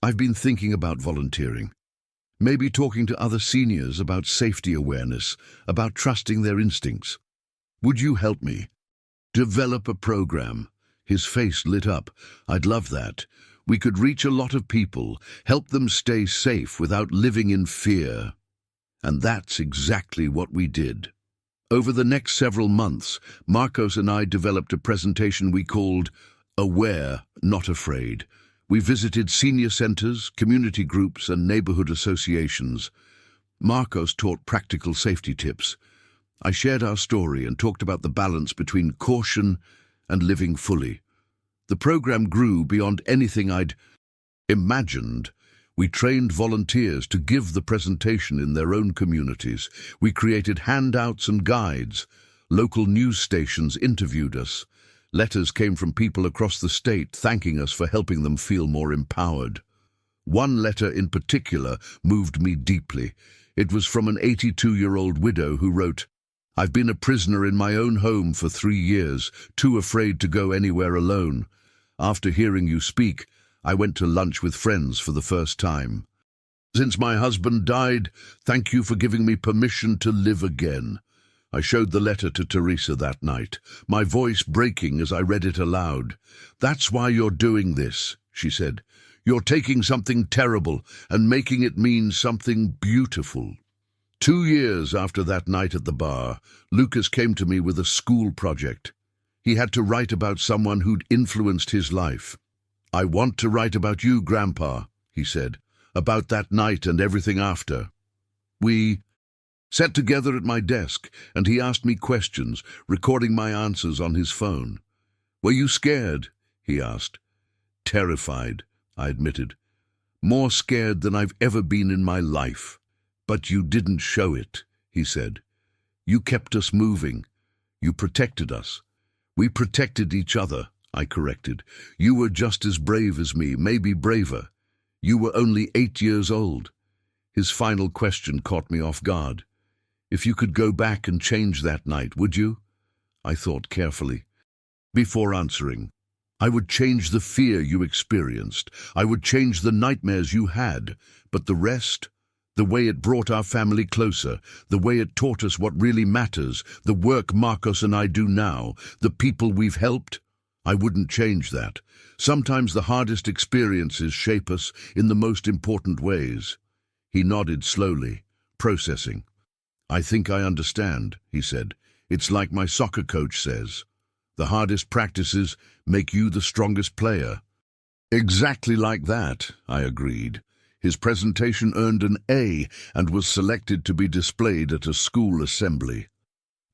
I've been thinking about volunteering. Maybe talking to other seniors about safety awareness, about trusting their instincts. Would you help me? Develop a program. His face lit up. I'd love that. We could reach a lot of people, help them stay safe without living in fear. And that's exactly what we did. Over the next several months, Marcos and I developed a presentation we called Aware, Not Afraid. We visited senior centers, community groups, and neighborhood associations. Marcos taught practical safety tips. I shared our story and talked about the balance between caution and living fully. The program grew beyond anything I'd imagined. We trained volunteers to give the presentation in their own communities. We created handouts and guides. Local news stations interviewed us. Letters came from people across the state thanking us for helping them feel more empowered. One letter in particular moved me deeply. It was from an 82-year-old widow who wrote, I've been a prisoner in my own home for 3 years, too afraid to go anywhere alone. After hearing you speak, I went to lunch with friends for the first time. Since my husband died, thank you for giving me permission to live again. I showed the letter to Teresa that night, my voice breaking as I read it aloud. That's why you're doing this, she said. You're taking something terrible and making it mean something beautiful. 2 years after that night at the bar, Lucas came to me with a school project. He had to write about someone who'd influenced his life. I want to write about you, Grandpa, he said, about that night and everything after. We sat together at my desk, and he asked me questions, recording my answers on his phone. Were you scared? He asked. Terrified, I admitted. More scared than I've ever been in my life. But you didn't show it, he said. You kept us moving. You protected us. We protected each other, I corrected. You were just as brave as me, maybe braver. You were only 8 years old. His final question caught me off guard. If you could go back and change that night, would you? I thought carefully. Before answering, I would change the fear you experienced. I would change the nightmares you had. But the rest, the way it brought our family closer, the way it taught us what really matters, the work Marcos and I do now, the people we've helped, I wouldn't change that. Sometimes the hardest experiences shape us in the most important ways. He nodded slowly, processing. I think I understand, he said. It's like my soccer coach says. The hardest practices make you the strongest player. Exactly like that, I agreed. His presentation earned an A and was selected to be displayed at a school assembly.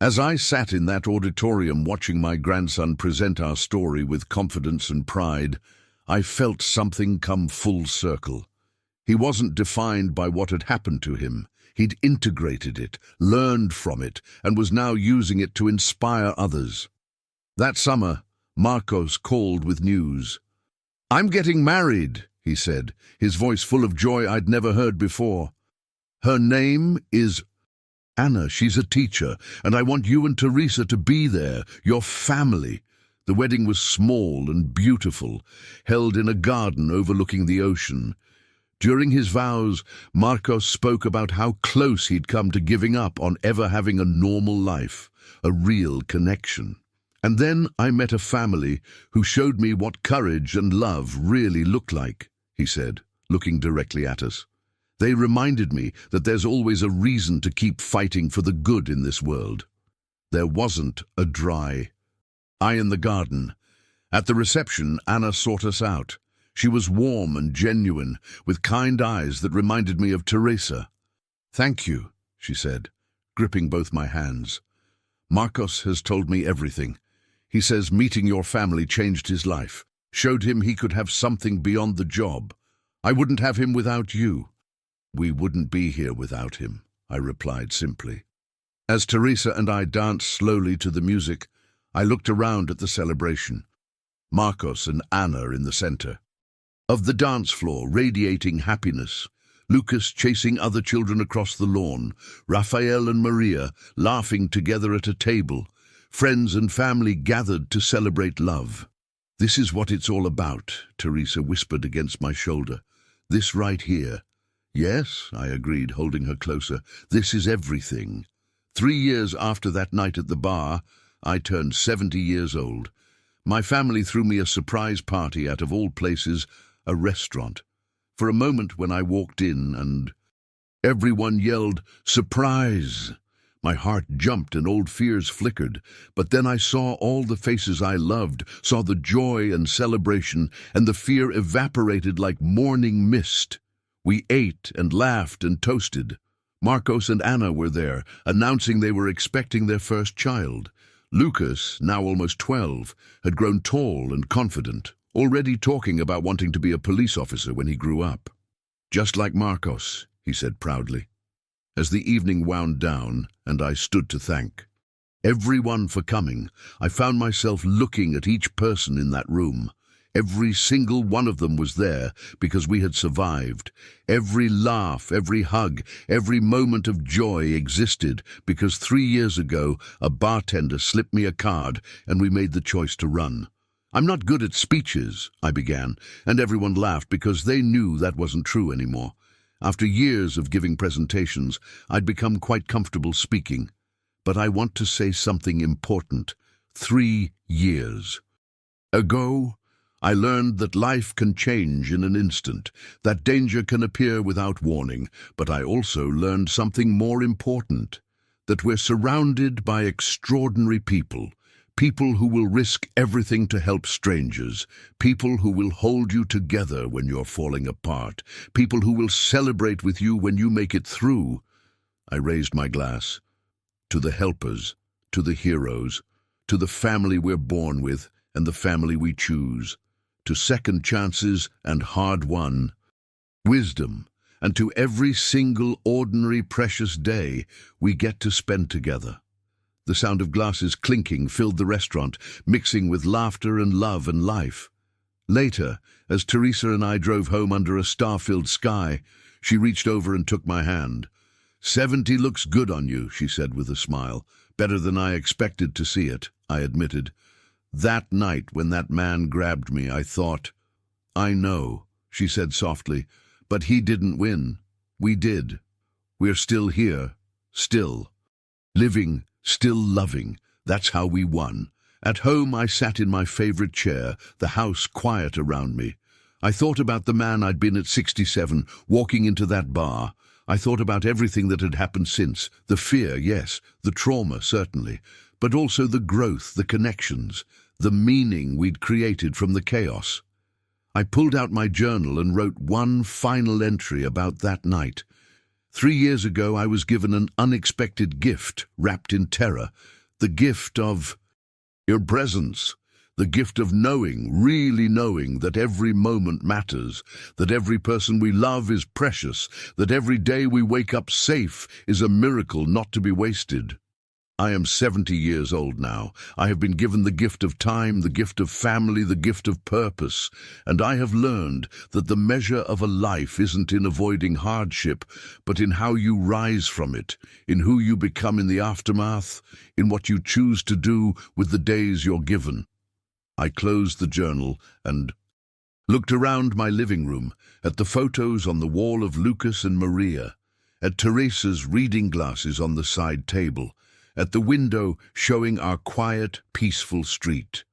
As I sat in that auditorium watching my grandson present our story with confidence and pride, I felt something come full circle. He wasn't defined by what had happened to him. He'd integrated it, learned from it, and was now using it to inspire others. That summer, Marcos called with news. "I'm getting married," he said, his voice full of joy I'd never heard before. "Her name is Anna. She's a teacher, and I want you and Teresa to be there, your family." The wedding was small and beautiful, held in a garden overlooking the ocean. During his vows, Marcos spoke about how close he'd come to giving up on ever having a normal life, a real connection. And then I met a family who showed me what courage and love really look like, he said, looking directly at us. They reminded me that there's always a reason to keep fighting for the good in this world. There wasn't a dry eye in the garden. At the reception, Anna sought us out. She was warm and genuine, with kind eyes that reminded me of Teresa. "Thank you," she said, gripping both my hands. "Marcos has told me everything. He says meeting your family changed his life, showed him he could have something beyond the job. I wouldn't have him without you." "We wouldn't be here without him," I replied simply. As Teresa and I danced slowly to the music, I looked around at the celebration. Marcos and Anna in the center. Of the dance floor, radiating happiness, Lucas chasing other children across the lawn, Rafael and Maria laughing together at a table, friends and family gathered to celebrate love. "This is what it's all about," Teresa whispered against my shoulder. "This right here." "Yes," I agreed, holding her closer. "This is everything." 3 years after that night at the bar, I turned 70 years old. My family threw me a surprise party out of all places, a restaurant. For a moment when I walked in and everyone yelled, "Surprise!" my heart jumped and old fears flickered, but then I saw all the faces I loved, saw the joy and celebration, and the fear evaporated like morning mist. We ate and laughed and toasted. Marcos and Anna were there, announcing they were expecting their first child. Lucas, now almost 12, had grown tall and confident, already talking about wanting to be a police officer when he grew up. "Just like Marcos," he said proudly. As the evening wound down, and I stood to thank everyone for coming, I found myself looking at each person in that room. Every single one of them was there because we had survived. Every laugh, every hug, every moment of joy existed because 3 years ago a bartender slipped me a card and we made the choice to run. "I'm not good at speeches," I began, and everyone laughed because they knew that wasn't true anymore. After years of giving presentations, I'd become quite comfortable speaking. But I want to say something important. 3 years ago, I learned that life can change in an instant, that danger can appear without warning, but I also learned something more important, that we're surrounded by extraordinary people, people who will risk everything to help strangers, people who will hold you together when you're falling apart, people who will celebrate with you when you make it through. I raised my glass. To the helpers, to the heroes, to the family we're born with and the family we choose, to second chances and hard-won wisdom, and to every single ordinary precious day we get to spend together. The sound of glasses clinking filled the restaurant, mixing with laughter and love and life. Later, as Teresa and I drove home under a star-filled sky, she reached over and took my hand. 70 looks good on you," she said with a smile. "Better than I expected to see it," I admitted. That night when that man grabbed me, I thought, "I know," she said softly, "but he didn't win. We did. We're still here, still living, still loving. That's how we won. At home, I sat in my favorite chair, the house quiet around me. I thought about the man I'd been at 67, walking into that bar. I thought about everything that had happened since. The fear, yes, the trauma, certainly, but also the growth, the connections, the meaning we'd created from the chaos. I pulled out my journal and wrote one final entry about that night. 3 years ago, I was given an unexpected gift wrapped in terror, the gift of your presence, the gift of knowing, really knowing that every moment matters, that every person we love is precious, that every day we wake up safe is a miracle not to be wasted. I am 70 years old now. I have been given the gift of time, the gift of family, the gift of purpose, and I have learned that the measure of a life isn't in avoiding hardship, but in how you rise from it, in who you become in the aftermath, in what you choose to do with the days you're given. I closed the journal and looked around my living room, at the photos on the wall of Lucas and Maria, at Teresa's reading glasses on the side table, at the window showing our quiet, peaceful street.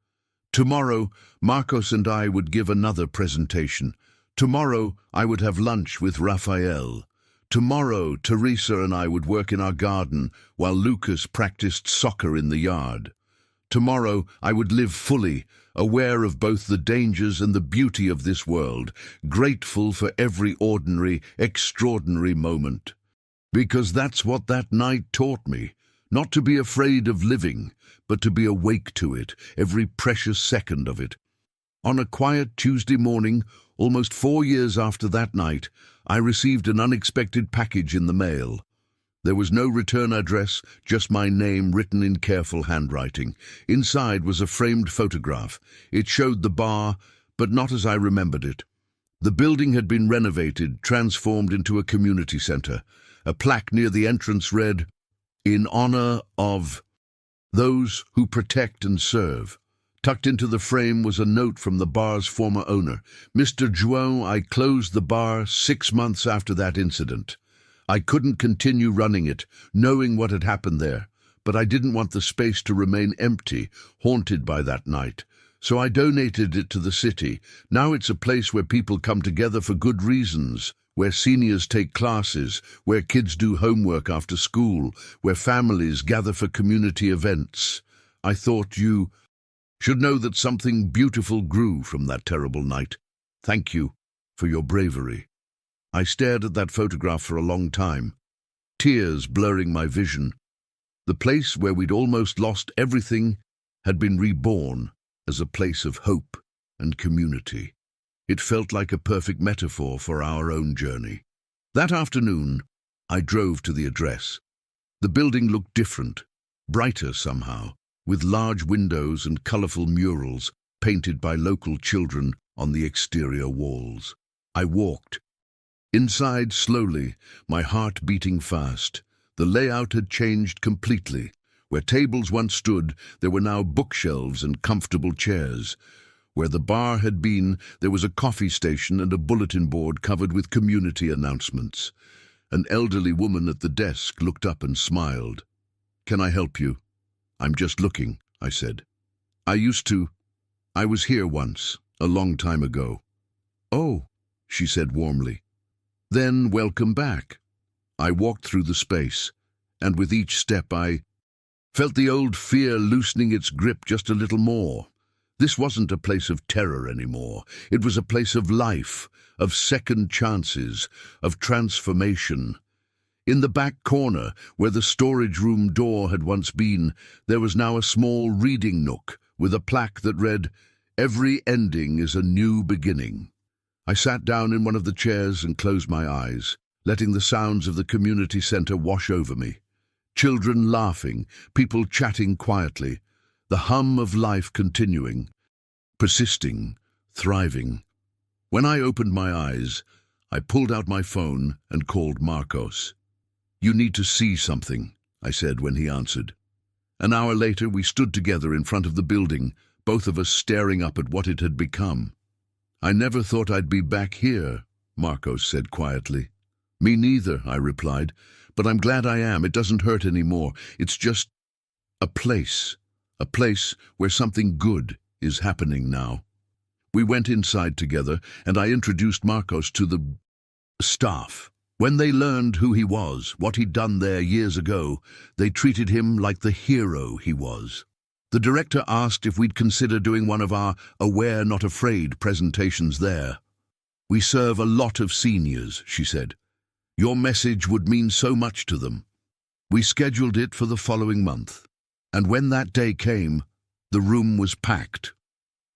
Tomorrow, Marcos and I would give another presentation. Tomorrow, I would have lunch with Raphael. Tomorrow, Teresa and I would work in our garden while Lucas practiced soccer in the yard. Tomorrow, I would live fully, aware of both the dangers and the beauty of this world, grateful for every ordinary, extraordinary moment. Because that's what that night taught me. Not to be afraid of living, but to be awake to it, every precious second of it. On a quiet Tuesday morning, almost 4 years after that night, I received an unexpected package in the mail. There was no return address, just my name written in careful handwriting. Inside was a framed photograph. It showed the bar, but not as I remembered it. The building had been renovated, transformed into a community center. A plaque near the entrance read, "In honor of those who protect and serve." Tucked into the frame was a note from the bar's former owner. "Mr. Juin, I closed the bar 6 months after that incident. I couldn't continue running it, knowing what had happened there, but I didn't want the space to remain empty, haunted by that night. So I donated it to the city. Now it's a place where people come together for good reasons, where seniors take classes, where kids do homework after school, where families gather for community events. I thought you should know that something beautiful grew from that terrible night. Thank you for your bravery." I stared at that photograph for a long time, tears blurring my vision. The place where we'd almost lost everything had been reborn as a place of hope and community. It felt like a perfect metaphor for our own journey. That afternoon, I drove to the address. The building looked different, brighter somehow, with large windows and colorful murals painted by local children on the exterior walls. I walked. Inside slowly, my heart beating fast. The layout had changed completely. Where tables once stood, there were now bookshelves and comfortable chairs. Where the bar had been, there was a coffee station and a bulletin board covered with community announcements. An elderly woman at the desk looked up and smiled. "Can I help you?" "I'm just looking," I said. I was here once, a long time ago." "Oh," she said warmly. "Then welcome back." I walked through the space, and with each step I felt the old fear loosening its grip just a little more. This wasn't a place of terror anymore. It was a place of life, of second chances, of transformation. In the back corner, where the storage room door had once been, there was now a small reading nook with a plaque that read, "Every ending is a new beginning." I sat down in one of the chairs and closed my eyes, letting the sounds of the community center wash over me. Children laughing, people chatting quietly, the hum of life continuing, persisting, thriving. When I opened my eyes, I pulled out my phone and called Marcos. "You need to see something," I said when he answered. An hour later, we stood together in front of the building, both of us staring up at what it had become. "I never thought I'd be back here," Marcos said quietly. "Me neither," I replied, "but I'm glad I am. It doesn't hurt anymore. It's just a place a place where something good is happening now. We went inside together, and I introduced Marcos to the staff. When they learned who he was, what he'd done there years ago, they treated him like the hero he was. The director asked if we'd consider doing one of our Aware Not Afraid presentations there. "We serve a lot of seniors," she said. "Your message would mean so much to them." We scheduled it for the following month, and when that day came, the room was packed.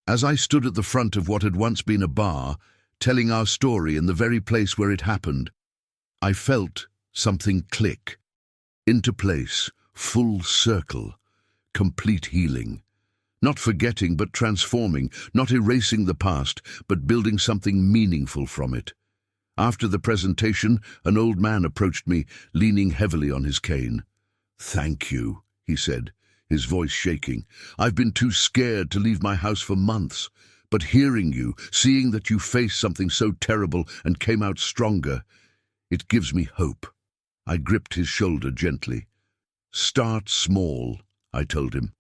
As I stood at the front of what had once been a bar, telling our story in the very place where it happened, I felt something click. Into place, full circle, complete healing. Not forgetting, but transforming, not erasing the past, but building something meaningful from it. After the presentation, an old man approached me, leaning heavily on his cane. "Thank you," he said, his voice shaking. "I've been too scared to leave my house for months. But hearing you, seeing that you faced something so terrible and came out stronger, it gives me hope." I gripped his shoulder gently. "Start small," I told him.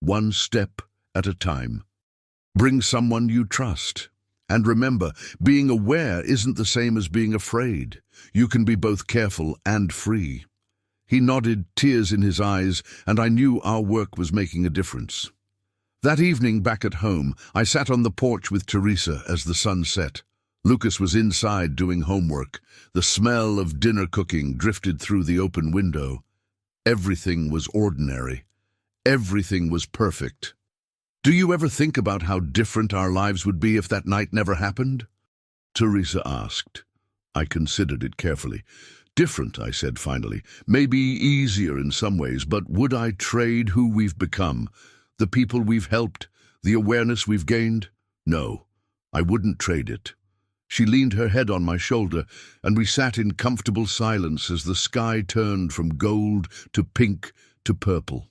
"One step at a time. Bring someone you trust. And remember, being aware isn't the same as being afraid. You can be both careful and free." He nodded, tears in his eyes, and I knew our work was making a difference. That evening back at home, I sat on the porch with Teresa as the sun set. Lucas was inside doing homework. The smell of dinner cooking drifted through the open window. Everything was ordinary. Everything was perfect. "Do you ever think about how different our lives would be if that night never happened?" Teresa asked. I considered it carefully. "Different," I said finally. "Maybe easier in some ways, but would I trade who we've become? The people we've helped? The awareness we've gained? No, I wouldn't trade it." She leaned her head on my shoulder, and we sat in comfortable silence as the sky turned from gold to pink to purple.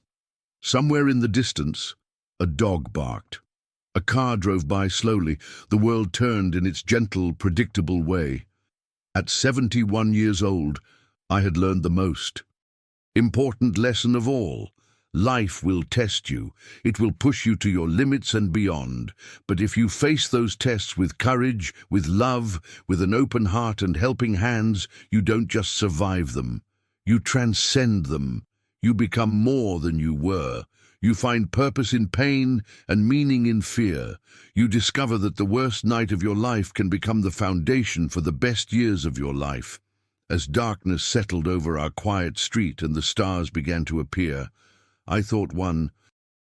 Somewhere in the distance, a dog barked. A car drove by slowly. The world turned in its gentle, predictable way. At 71 years old, I had learned the most important lesson of all. Life will test you. It will push you to your limits and beyond. But if you face those tests with courage, with love, with an open heart and helping hands, you don't just survive them. You transcend them. You become more than you were. You find purpose in pain and meaning in fear. You discover that the worst night of your life can become the foundation for the best years of your life. As darkness settled over our quiet street and the stars began to appear, I thought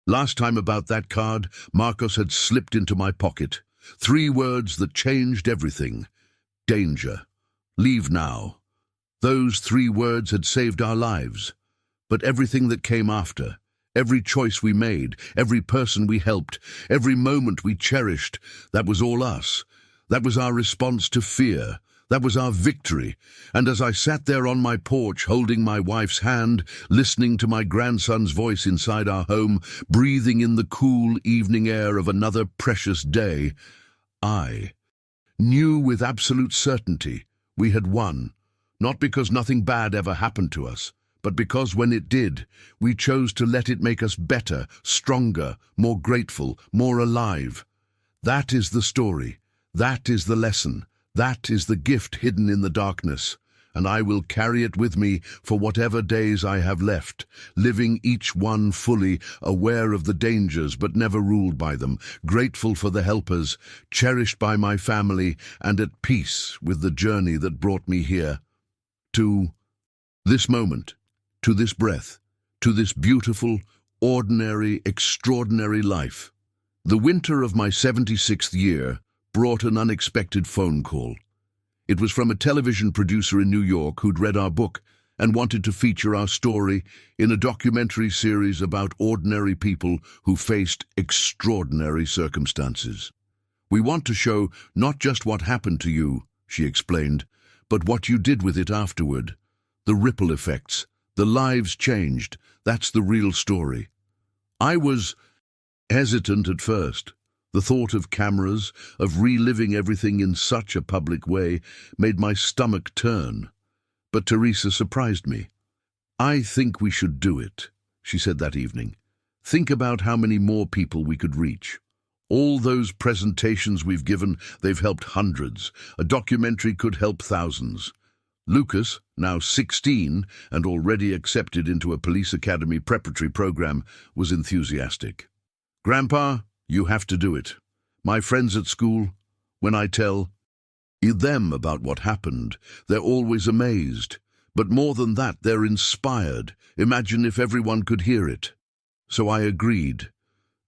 last time about that card, Marcos had slipped into my pocket. 3 words that changed everything. Danger. Leave now. Those 3 words had saved our lives. But everything that came after, every choice we made, every person we helped, every moment we cherished, that was all us. That was our response to fear. That was our victory. And as I sat there on my porch, holding my wife's hand, listening to my grandson's voice inside our home, breathing in the cool evening air of another precious day, I knew with absolute certainty we had won. Not because nothing bad ever happened to us, but because when it did, we chose to let it make us better, stronger, more grateful, more alive. That is the story. That is the lesson. That is the gift hidden in the darkness, and I will carry it with me for whatever days I have left, living each one fully, aware of the dangers but never ruled by them, grateful for the helpers, cherished by my family, and at peace with the journey that brought me here. To this moment, to this breath, to this beautiful, ordinary, extraordinary life. The winter of my 76th year brought an unexpected phone call. It was from a television producer in New York who'd read our book and wanted to feature our story in a documentary series about ordinary people who faced extraordinary circumstances. "We want to show not just what happened to you," she explained, "but what you did with it afterward. The ripple effects, the lives changed. That's the real story." I was hesitant at first. The thought of cameras, of reliving everything in such a public way, made my stomach turn. But Teresa surprised me. "I think we should do it," she said that evening. Think about how many more people we could reach. All those presentations we've given, they've helped hundreds. A documentary could help thousands. Lucas, now 16 and already accepted into a police academy preparatory program, was enthusiastic. "Grandpa, you have to do it. My friends at school, when I tell them about what happened, they're always amazed. But more than that, they're inspired. Imagine if everyone could hear it." So I agreed.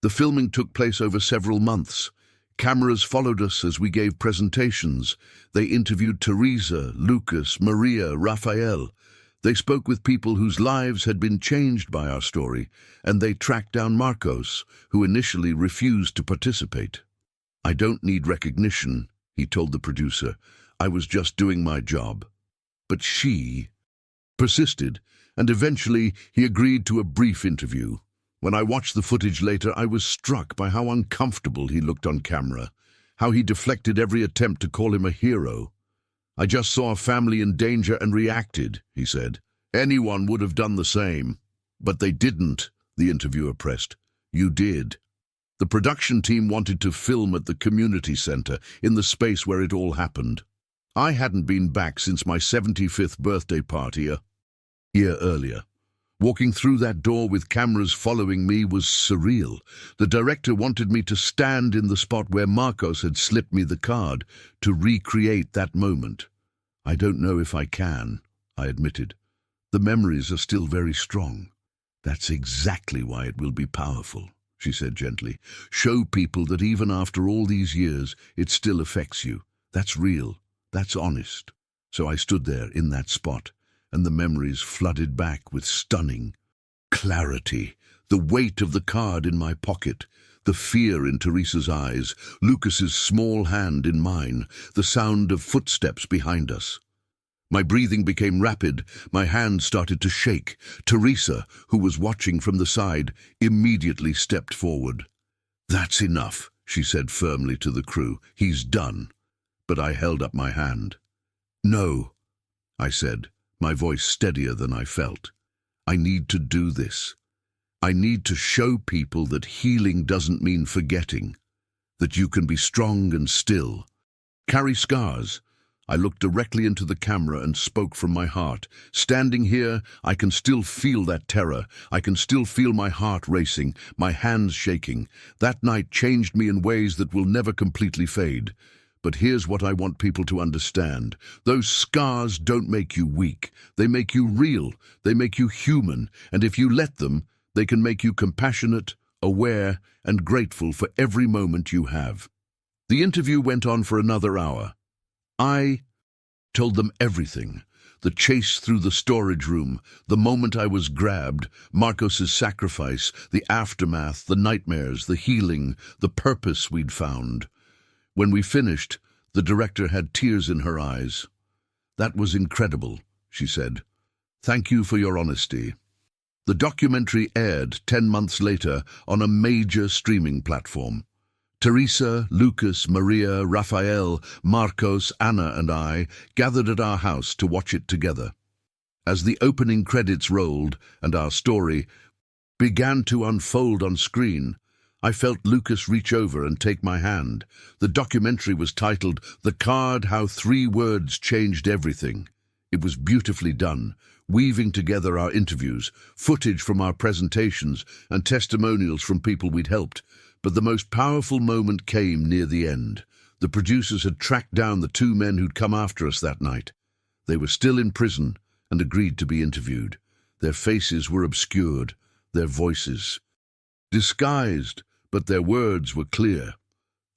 The filming took place over several months. Cameras followed us as we gave presentations. They interviewed Teresa, Lucas, Maria, Raphael. They spoke with people whose lives had been changed by our story, and they tracked down Marcos, who initially refused to participate. "I don't need recognition," he told the producer. "I was just doing my job." But she persisted, and eventually he agreed to a brief interview. When I watched the footage later, I was struck by how uncomfortable he looked on camera, how he deflected every attempt to call him a hero. "I just saw a family in danger and reacted," he said. "Anyone would have done the same." "But they didn't," the interviewer pressed. "You did." The production team wanted to film at the community center, in the space where it all happened. I hadn't been back since my 75th birthday party a year earlier. Walking through that door with cameras following me was surreal. The director wanted me to stand in the spot where Marcos had slipped me the card, to recreate that moment. "I don't know if I can," I admitted. "The memories are still very strong." "That's exactly why it will be powerful," she said gently. "Show people that even after all these years, it still affects you. That's real. That's honest." So I stood there in that spot, and the memories flooded back with stunning clarity. The weight of the card in my pocket, the fear in Teresa's eyes, Lucas's small hand in mine, the sound of footsteps behind us. My breathing became rapid, my hands started to shake. Teresa, who was watching from the side, immediately stepped forward. "That's enough," she said firmly to the crew. "He's done." But I held up my hand. "No," I said, my voice steadier than I felt. "I need to do this. I need to show people that healing doesn't mean forgetting, that you can be strong and still. Carry scars." I looked directly into the camera and spoke from my heart. Standing here, I can still feel that terror. I can still feel my heart racing, my hands shaking. That night changed me in ways that will never completely fade. But here's what I want people to understand. Those scars don't make you weak. They make you real. They make you human. And if you let them, they can make you compassionate, aware, and grateful for every moment you have. The interview went on for another hour. I told them everything. The chase through the storage room, the moment I was grabbed, Marcos's sacrifice, the aftermath, the nightmares, the healing, the purpose we'd found. When we finished, the director had tears in her eyes. "That was incredible," she said. "Thank you for your honesty." The documentary aired 10 months later on a major streaming platform. Teresa, Lucas, Maria, Raphael, Marcos, Anna, and I gathered at our house to watch it together. As the opening credits rolled and our story began to unfold on screen, I felt Lucas reach over and take my hand. The documentary was titled "The Card: How 3 Words Changed Everything." It was beautifully done, weaving together our interviews, footage from our presentations, and testimonials from people we'd helped. But the most powerful moment came near the end. The producers had tracked down the 2 men who'd come after us that night. They were still in prison and agreed to be interviewed. Their faces were obscured, their voices disguised, but their words were clear.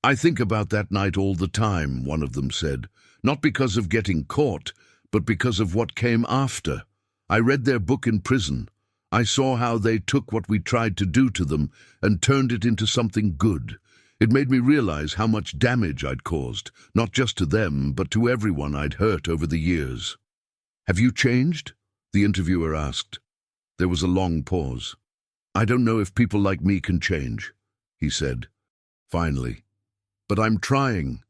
"I think about that night all the time," one of them said. "Not because of getting caught, but because of what came after. I read their book in prison. I saw how they took what we tried to do to them and turned it into something good. It made me realize how much damage I'd caused, not just to them, but to everyone I'd hurt over the years." "Have you changed?" the interviewer asked. There was a long pause. "I don't know if people like me can change," he said, finally. "But I'm trying.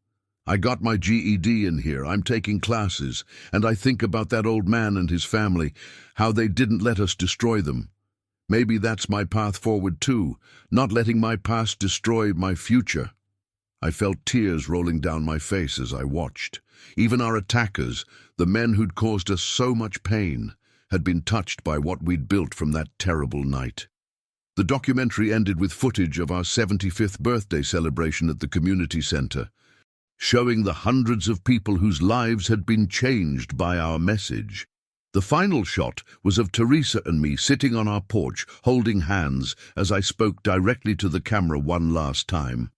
I got my GED in here, I'm taking classes, and I think about that old man and his family, how they didn't let us destroy them. Maybe that's my path forward too, not letting my past destroy my future. I felt tears rolling down my face as I watched. Even our attackers, the men who'd caused us so much pain, had been touched by what we'd built from that terrible night. The documentary ended with footage of our 75th birthday celebration at the community center, showing the hundreds of people whose lives had been changed by our message. The final shot was of Teresa and me sitting on our porch, holding hands as I spoke directly to the camera one last time.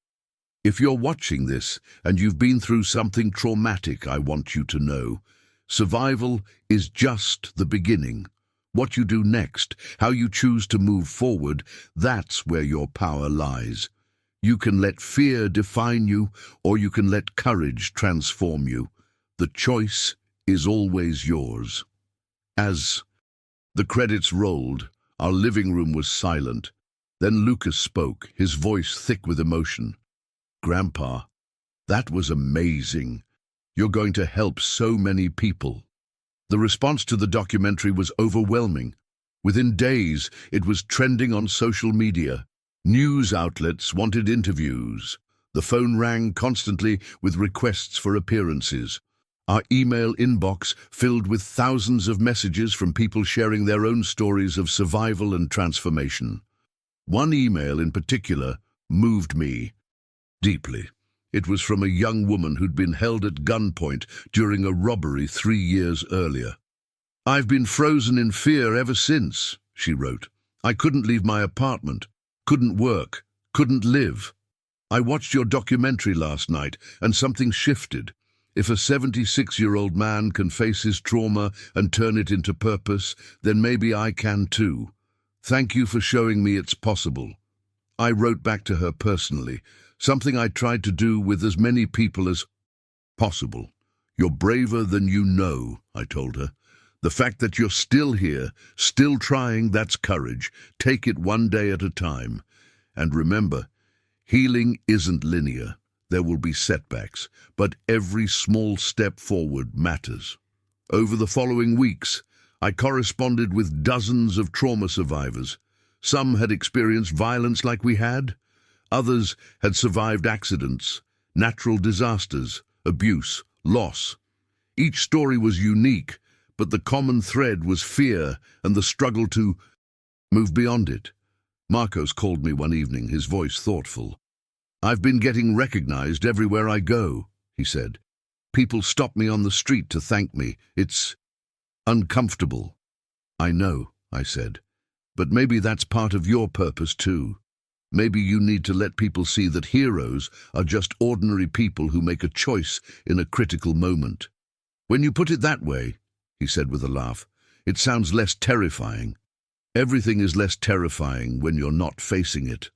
If you're watching this and you've been through something traumatic, I want you to know, survival is just the beginning. What you do next, how you choose to move forward, that's where your power lies. You can let fear define you, or you can let courage transform you. The choice is always yours. As the credits rolled, our living room was silent. Then Lucas spoke, his voice thick with emotion. "Grandpa, that was amazing. You're going to help so many people." The response to the documentary was overwhelming. Within days, it was trending on social media. News outlets wanted interviews. The phone rang constantly with requests for appearances. Our email inbox filled with thousands of messages from people sharing their own stories of survival and transformation. One email in particular moved me deeply. It was from a young woman who'd been held at gunpoint during a robbery 3 years earlier. "I've been frozen in fear ever since," she wrote. "I couldn't leave my apartment, couldn't work, couldn't live. I watched your documentary last night and something shifted. If a 76-year-old man can face his trauma and turn it into purpose, then maybe I can too. Thank you for showing me it's possible." I wrote back to her personally, something I tried to do with as many people as possible. "You're braver than you know," I told her. "The fact that you're still here, still trying, that's courage. Take it one day at a time. And remember, healing isn't linear. There will be setbacks, but every small step forward matters." Over the following weeks, I corresponded with dozens of trauma survivors. Some had experienced violence like we had. Others had survived accidents, natural disasters, abuse, loss. Each story was unique, but the common thread was fear and the struggle to move beyond it. Marcos called me one evening, his voice thoughtful. "I've been getting recognized everywhere I go," he said. "People stop me on the street to thank me. It's uncomfortable." "I know," I said, "but maybe that's part of your purpose too. Maybe you need to let people see that heroes are just ordinary people who make a choice in a critical moment." "When you put it that way," he said with a laugh, "it sounds less terrifying." "Everything is less terrifying when you're not facing it."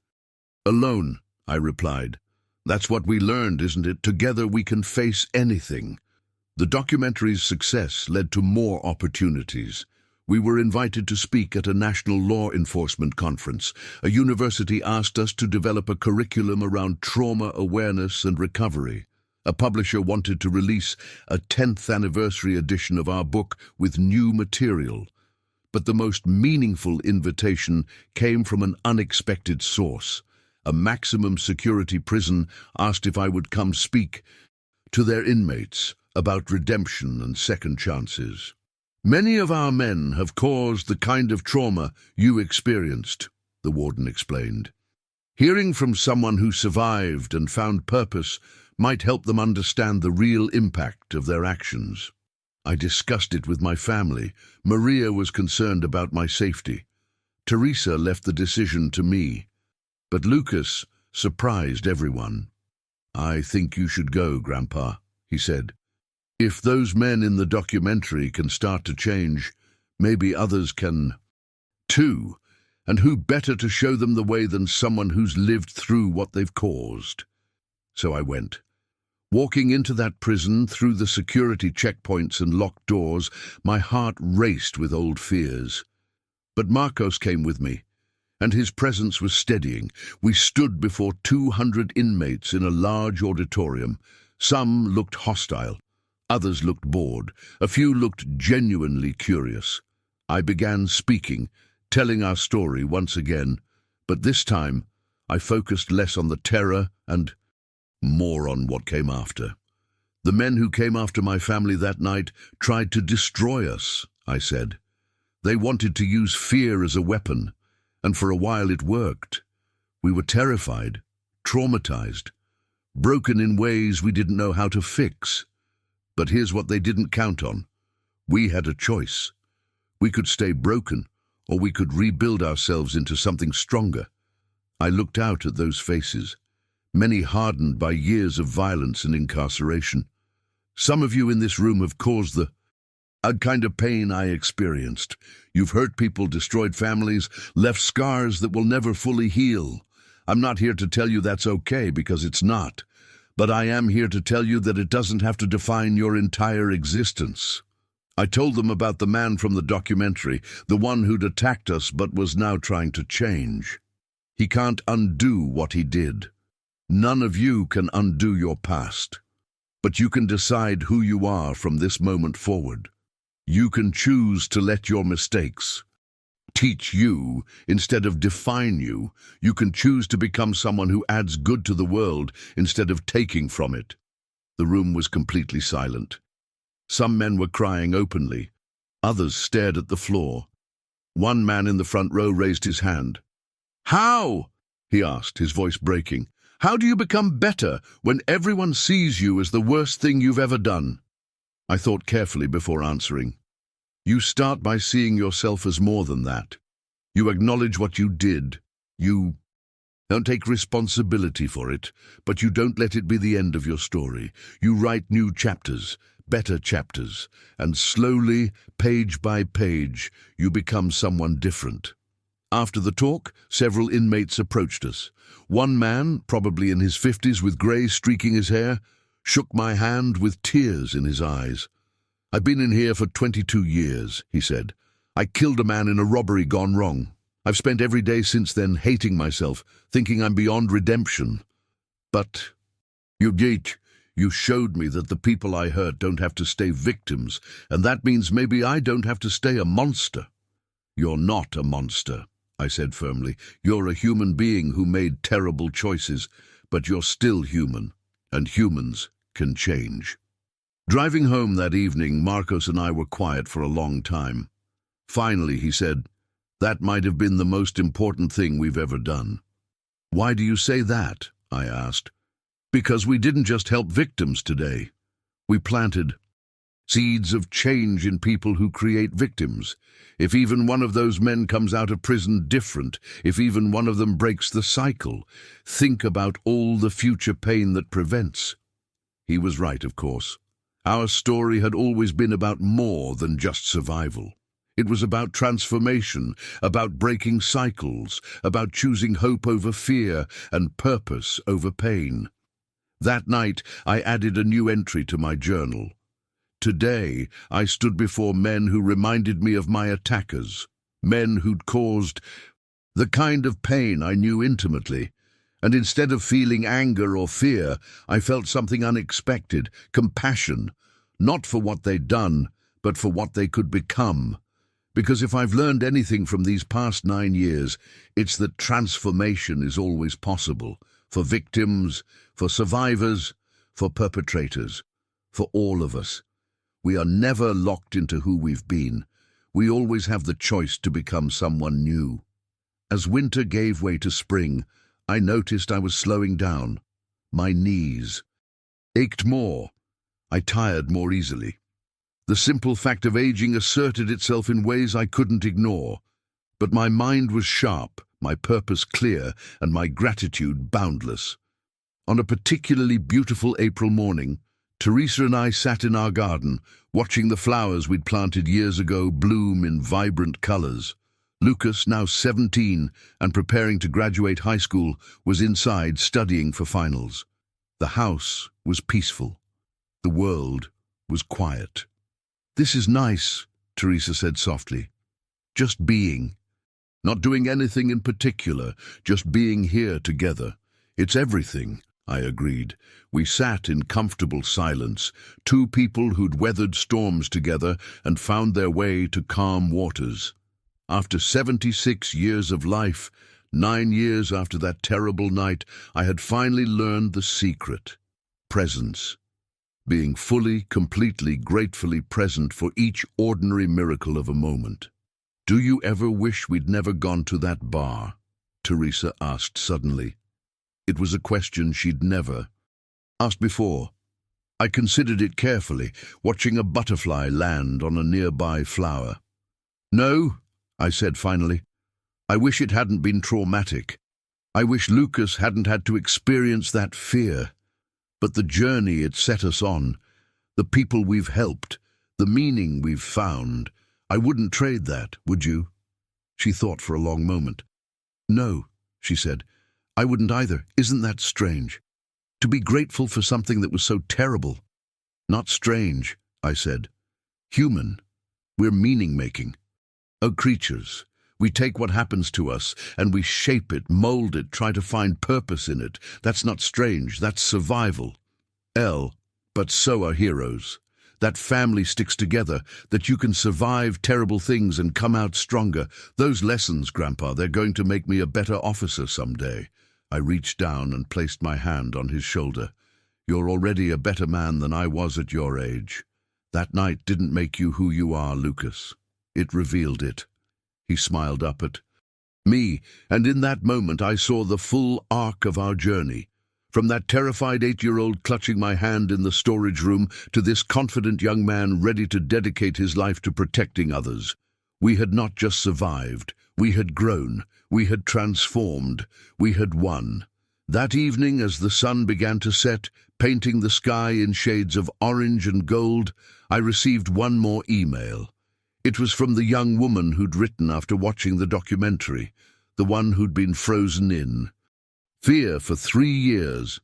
"Alone," I replied. "That's what we learned, isn't it? Together we can face anything." The documentary's success led to more opportunities. We were invited to speak at a national law enforcement conference. A university asked us to develop a curriculum around trauma awareness and recovery. A publisher wanted to release a 10th anniversary edition of our book with new material. But the most meaningful invitation came from an unexpected source. A maximum security prison asked if I would come speak to their inmates about redemption and second chances. "Many of our men have caused the kind of trauma you experienced," the warden explained. "Hearing from someone who survived and found purpose might help them understand the real impact of their actions." I discussed it with my family. Maria was concerned about my safety. Teresa left the decision to me. But Lucas surprised everyone. "I think you should go, Grandpa," he said. "If those men in the documentary can start to change, maybe others can too. And who better to show them the way than someone who's lived through what they've caused?" So I went. Walking into that prison, through the security checkpoints and locked doors, my heart raced with old fears. But Marcos came with me, and his presence was steadying. We stood before 200 inmates in a large auditorium. Some looked hostile. Others looked bored. A few looked genuinely curious. I began speaking, telling our story once again, but this time I focused less on the terror and more on what came after. The men who came after my family that night tried to destroy us, I said. They wanted to use fear as a weapon, and for a while it worked. We were terrified, traumatized, broken in ways we didn't know how to fix. But here's what they didn't count on. We had a choice. We could stay broken, or we could rebuild ourselves into something stronger. I looked out at those faces, many hardened by years of violence and incarceration. Some of you in this room have caused the kind of pain I experienced. You've hurt people, destroyed families, left scars that will never fully heal. I'm not here to tell you that's okay, because it's not. But I am here to tell you that it doesn't have to define your entire existence. I told them about the man from the documentary, the one who'd attacked us but was now trying to change. He can't undo what he did. None of you can undo your past. But you can decide who you are from this moment forward. You can choose to let your mistakes teach you instead of define you. You can choose to become someone who adds good to the world instead of taking from it. The room was completely silent. Some men were crying openly. Others stared at the floor. One man in the front row raised his hand. "How?" he asked, his voice breaking. "How do you become better when everyone sees you as the worst thing you've ever done?" I thought carefully before answering. You start by seeing yourself as more than that. You acknowledge what you did. You don't take responsibility for it, but you don't let it be the end of your story. You write new chapters, better chapters, and slowly, page by page, you become someone different. After the talk, several inmates approached us. One man, probably in his 50s with grey streaking his hair, shook my hand with tears in his eyes. "I've been in here for 22 years, he said. "I killed a man in a robbery gone wrong. I've spent every day since then hating myself, thinking I'm beyond redemption. But you showed me that the people I hurt don't have to stay victims, and that means maybe I don't have to stay a monster." "You're not a monster," I said firmly. "You're a human being who made terrible choices, but you're still human, and humans can change." Driving home that evening, Marcos and I were quiet for a long time. Finally, he said, "That might have been the most important thing we've ever done." "Why do you say that?" I asked. "Because we didn't just help victims today. We planted seeds of change in people who create victims. If even one of those men comes out of prison different, if even one of them breaks the cycle, think about all the future pain that prevents." He was right, of course. Our story had always been about more than just survival. It was about transformation, about breaking cycles, about choosing hope over fear and purpose over pain. That night, I added a new entry to my journal. Today, I stood before men who reminded me of my attackers, men who'd caused the kind of pain I knew intimately. And instead of feeling anger or fear, I felt something unexpected, compassion, not for what they'd done, but for what they could become. Because if I've learned anything from these past 9 years, it's that transformation is always possible, for victims, for survivors, for perpetrators, for all of us. We are never locked into who we've been. We always have the choice to become someone new. As winter gave way to spring, I noticed I was slowing down. My knees ached more. I tired more easily. The simple fact of aging asserted itself in ways I couldn't ignore. But my mind was sharp, my purpose clear, and my gratitude boundless. On a particularly beautiful April morning, Teresa and I sat in our garden, watching the flowers we'd planted years ago bloom in vibrant colors. Lucas, now 17 and preparing to graduate high school, was inside studying for finals. The house was peaceful. The world was quiet. "This is nice," Teresa said softly. "Just being. Not doing anything in particular, just being here together. It's everything," I agreed. We sat in comfortable silence, two people who'd weathered storms together and found their way to calm waters. After 76 years of life, 9 years after that terrible night, I had finally learned the secret. Presence. Being fully, completely, gratefully present for each ordinary miracle of a moment. "Do you ever wish we'd never gone to that bar?" Teresa asked suddenly. It was a question she'd never asked before. I considered it carefully, watching a butterfly land on a nearby flower. "No," I said finally. "I wish it hadn't been traumatic. I wish Lucas hadn't had to experience that fear. But the journey it set us on, the people we've helped, the meaning we've found, I wouldn't trade that, would you?" She thought for a long moment. "No," she said, "I wouldn't either. Isn't that strange? To be grateful for something that was so terrible." "Not strange," I said. "Human. We're meaning-making. Oh, creatures. We take what happens to us, and we shape it, mold it, try to find purpose in it. That's not strange, that's survival. But so are heroes. That family sticks together, that you can survive terrible things and come out stronger. Those lessons, Grandpa, they're going to make me a better officer someday." I reached down and placed my hand on his shoulder. "You're already a better man than I was at your age. That night didn't make you who you are, Lucas. It revealed it." He smiled up at me, and in that moment I saw the full arc of our journey. From that terrified 8-year-old clutching my hand in the storage room to this confident young man ready to dedicate his life to protecting others. We had not just survived, we had grown, we had transformed, we had won. That evening, as the sun began to set, painting the sky in shades of orange and gold, I received one more email. It was from the young woman who'd written after watching the documentary, the one who'd been frozen in fear for 3 years.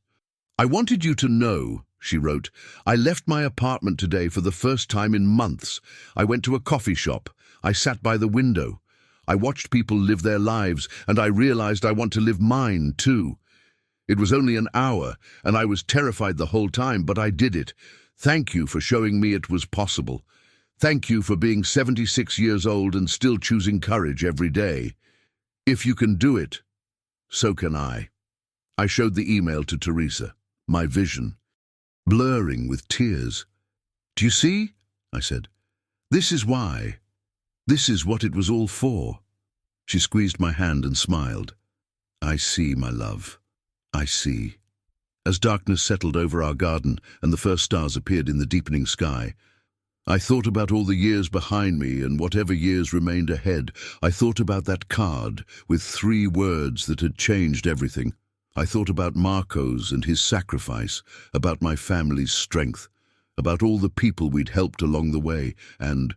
"I wanted you to know," she wrote, "I left my apartment today for the first time in months. I went to a coffee shop. I sat by the window. I watched people live their lives, and I realized I want to live mine too. It was only an hour, and I was terrified the whole time, but I did it. Thank you for showing me it was possible. Thank you for being 76 years old and still choosing courage every day. If you can do it, so can I." I showed the email to Teresa, my vision, blurring with tears. "Do you see?" I said. "This is why. This is what it was all for." She squeezed my hand and smiled. "I see, my love. I see." As darkness settled over our garden and the first stars appeared in the deepening sky, I thought about all the years behind me and whatever years remained ahead. I thought about that card with 3 words that had changed everything. I thought about Marcos and his sacrifice, about my family's strength, about all the people we'd helped along the way, and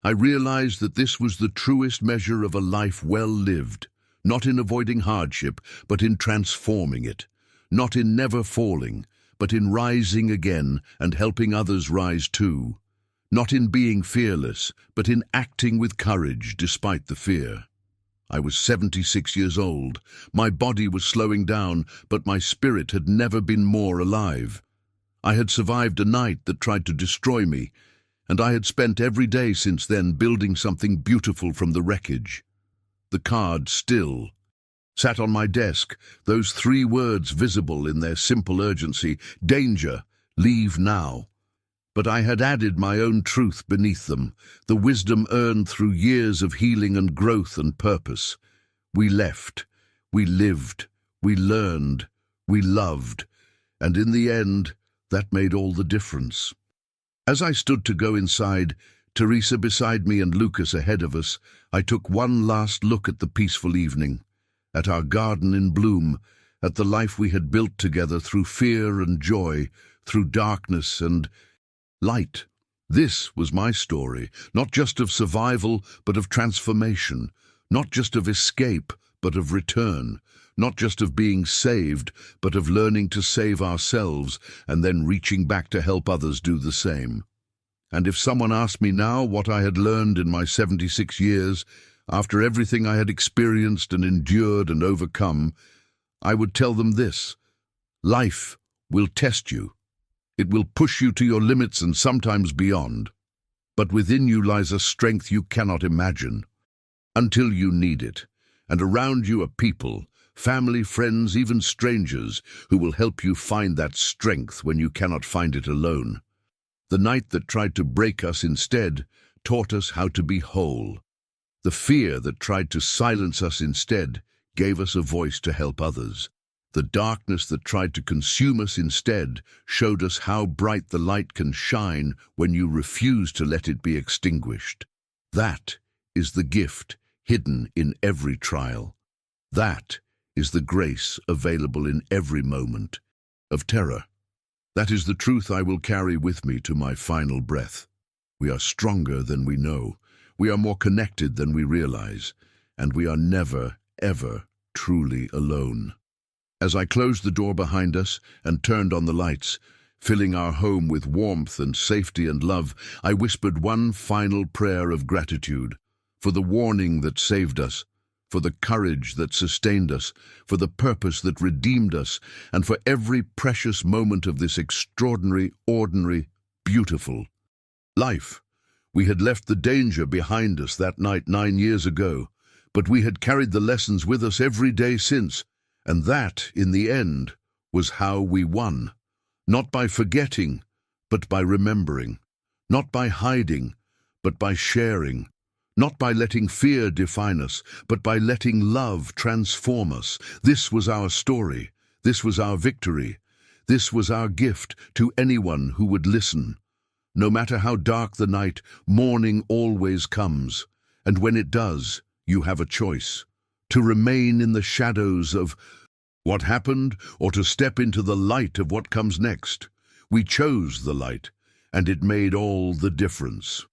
I realized that this was the truest measure of a life well lived, not in avoiding hardship, but in transforming it, not in never falling, but in rising again and helping others rise too. Not in being fearless, but in acting with courage despite the fear. I was 76 years old. My body was slowing down, but my spirit had never been more alive. I had survived a night that tried to destroy me, and I had spent every day since then building something beautiful from the wreckage. The card still sat on my desk, those 3 words visible in their simple urgency: danger, leave now. But I had added my own truth beneath them, the wisdom earned through years of healing and growth and purpose. We left, we lived, we learned, we loved, and in the end, that made all the difference. As I stood to go inside, Teresa beside me and Lucas ahead of us, I took one last look at the peaceful evening, at our garden in bloom, at the life we had built together through fear and joy, through darkness and light. This was my story, not just of survival, but of transformation, not just of escape, but of return, not just of being saved, but of learning to save ourselves and then reaching back to help others do the same. And if someone asked me now what I had learned in my 76 years, after everything I had experienced and endured and overcome, I would tell them this: life will test you. It will push you to your limits and sometimes beyond. But within you lies a strength you cannot imagine. until you need it. And around you are people, family, friends, even strangers, who will help you find that strength when you cannot find it alone. The night that tried to break us instead taught us how to be whole. The fear that tried to silence us instead gave us a voice to help others. The darkness that tried to consume us instead showed us how bright the light can shine when you refuse to let it be extinguished. That is the gift hidden in every trial. That is the grace available in every moment of terror. That is the truth I will carry with me to my final breath. We are stronger than we know. We are more connected than we realize. And we are never, ever truly alone. As I closed the door behind us and turned on the lights, filling our home with warmth and safety and love, I whispered one final prayer of gratitude for the warning that saved us, for the courage that sustained us, for the purpose that redeemed us, and for every precious moment of this extraordinary, ordinary, beautiful life. We had left the danger behind us that night 9 years ago, but we had carried the lessons with us every day since, and that, in the end, was how we won. Not by forgetting, but by remembering. Not by hiding, but by sharing. Not by letting fear define us, but by letting love transform us. This was our story. This was our victory. This was our gift to anyone who would listen. No matter how dark the night, morning always comes. And when it does, you have a choice: to remain in the shadows of what happened, or to step into the light of what comes next. We chose the light, and it made all the difference.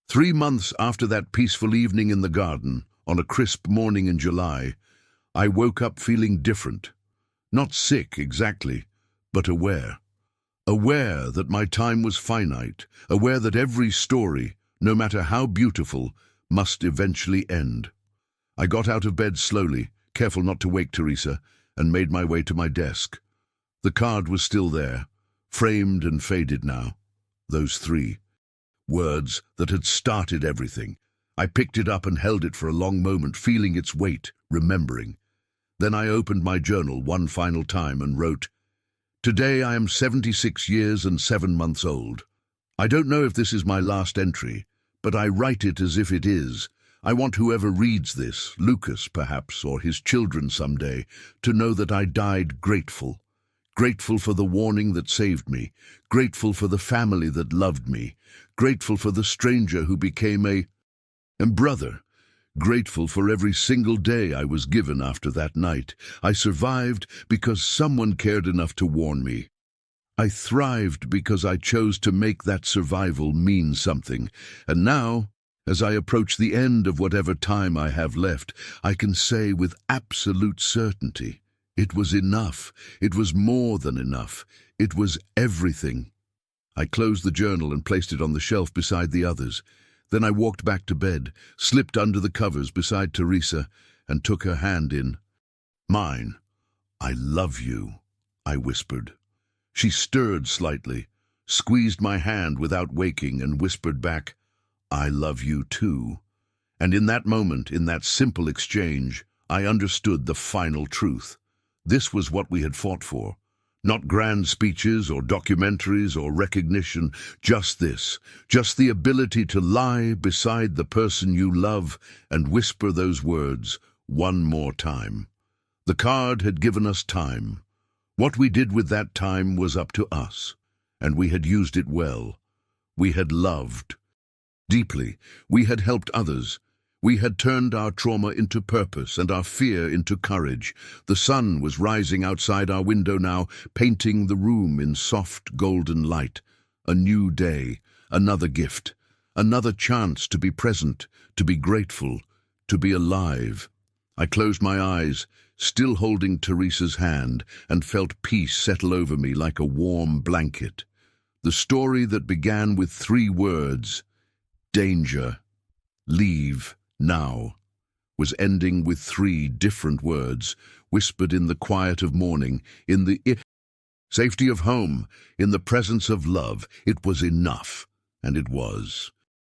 3 months after that peaceful evening in the garden, on a crisp morning in July, I woke up feeling different. Not sick exactly, but aware. Aware that my time was finite, aware that every story, no matter how beautiful, must eventually end. I got out of bed slowly, careful not to wake Teresa, and made my way to my desk. The card was still there, framed and faded now. Those 3 words that had started everything. I picked it up and held it for a long moment, feeling its weight, remembering. Then I opened my journal one final time and wrote, "Today I am 76 years and 7 months old. I don't know if this is my last entry, but I write it as if it is. I want whoever reads this, Lucas perhaps, or his children someday, to know that I died grateful. Grateful for the warning that saved me, grateful for the family that loved me, grateful for the stranger who became a brother, grateful for every single day I was given after that night. I survived because someone cared enough to warn me. I thrived because I chose to make that survival mean something. And now, as I approach the end of whatever time I have left, I can say with absolute certainty, it was enough. It was more than enough. It was everything." I closed the journal and placed it on the shelf beside the others. Then I walked back to bed, slipped under the covers beside Teresa, and took her hand in mine. "I love you," I whispered. She stirred slightly, squeezed my hand without waking, and whispered back, "I love you too." And in that moment, in that simple exchange, I understood the final truth. This was what we had fought for. Not grand speeches or documentaries or recognition, just this, just the ability to lie beside the person you love and whisper those words one more time. The card had given us time. What we did with that time was up to us, and we had used it well. We had loved deeply. We had helped others. We had turned our trauma into purpose and our fear into courage. The sun was rising outside our window now, painting the room in soft golden light. A new day, another gift, another chance to be present, to be grateful, to be alive. I closed my eyes, still holding Teresa's hand, and felt peace settle over me like a warm blanket. The story that began with 3 words, danger, leave, now, was ending with 3 different words, whispered in the quiet of morning, in the safety of home, in the presence of love. It was enough, and it was.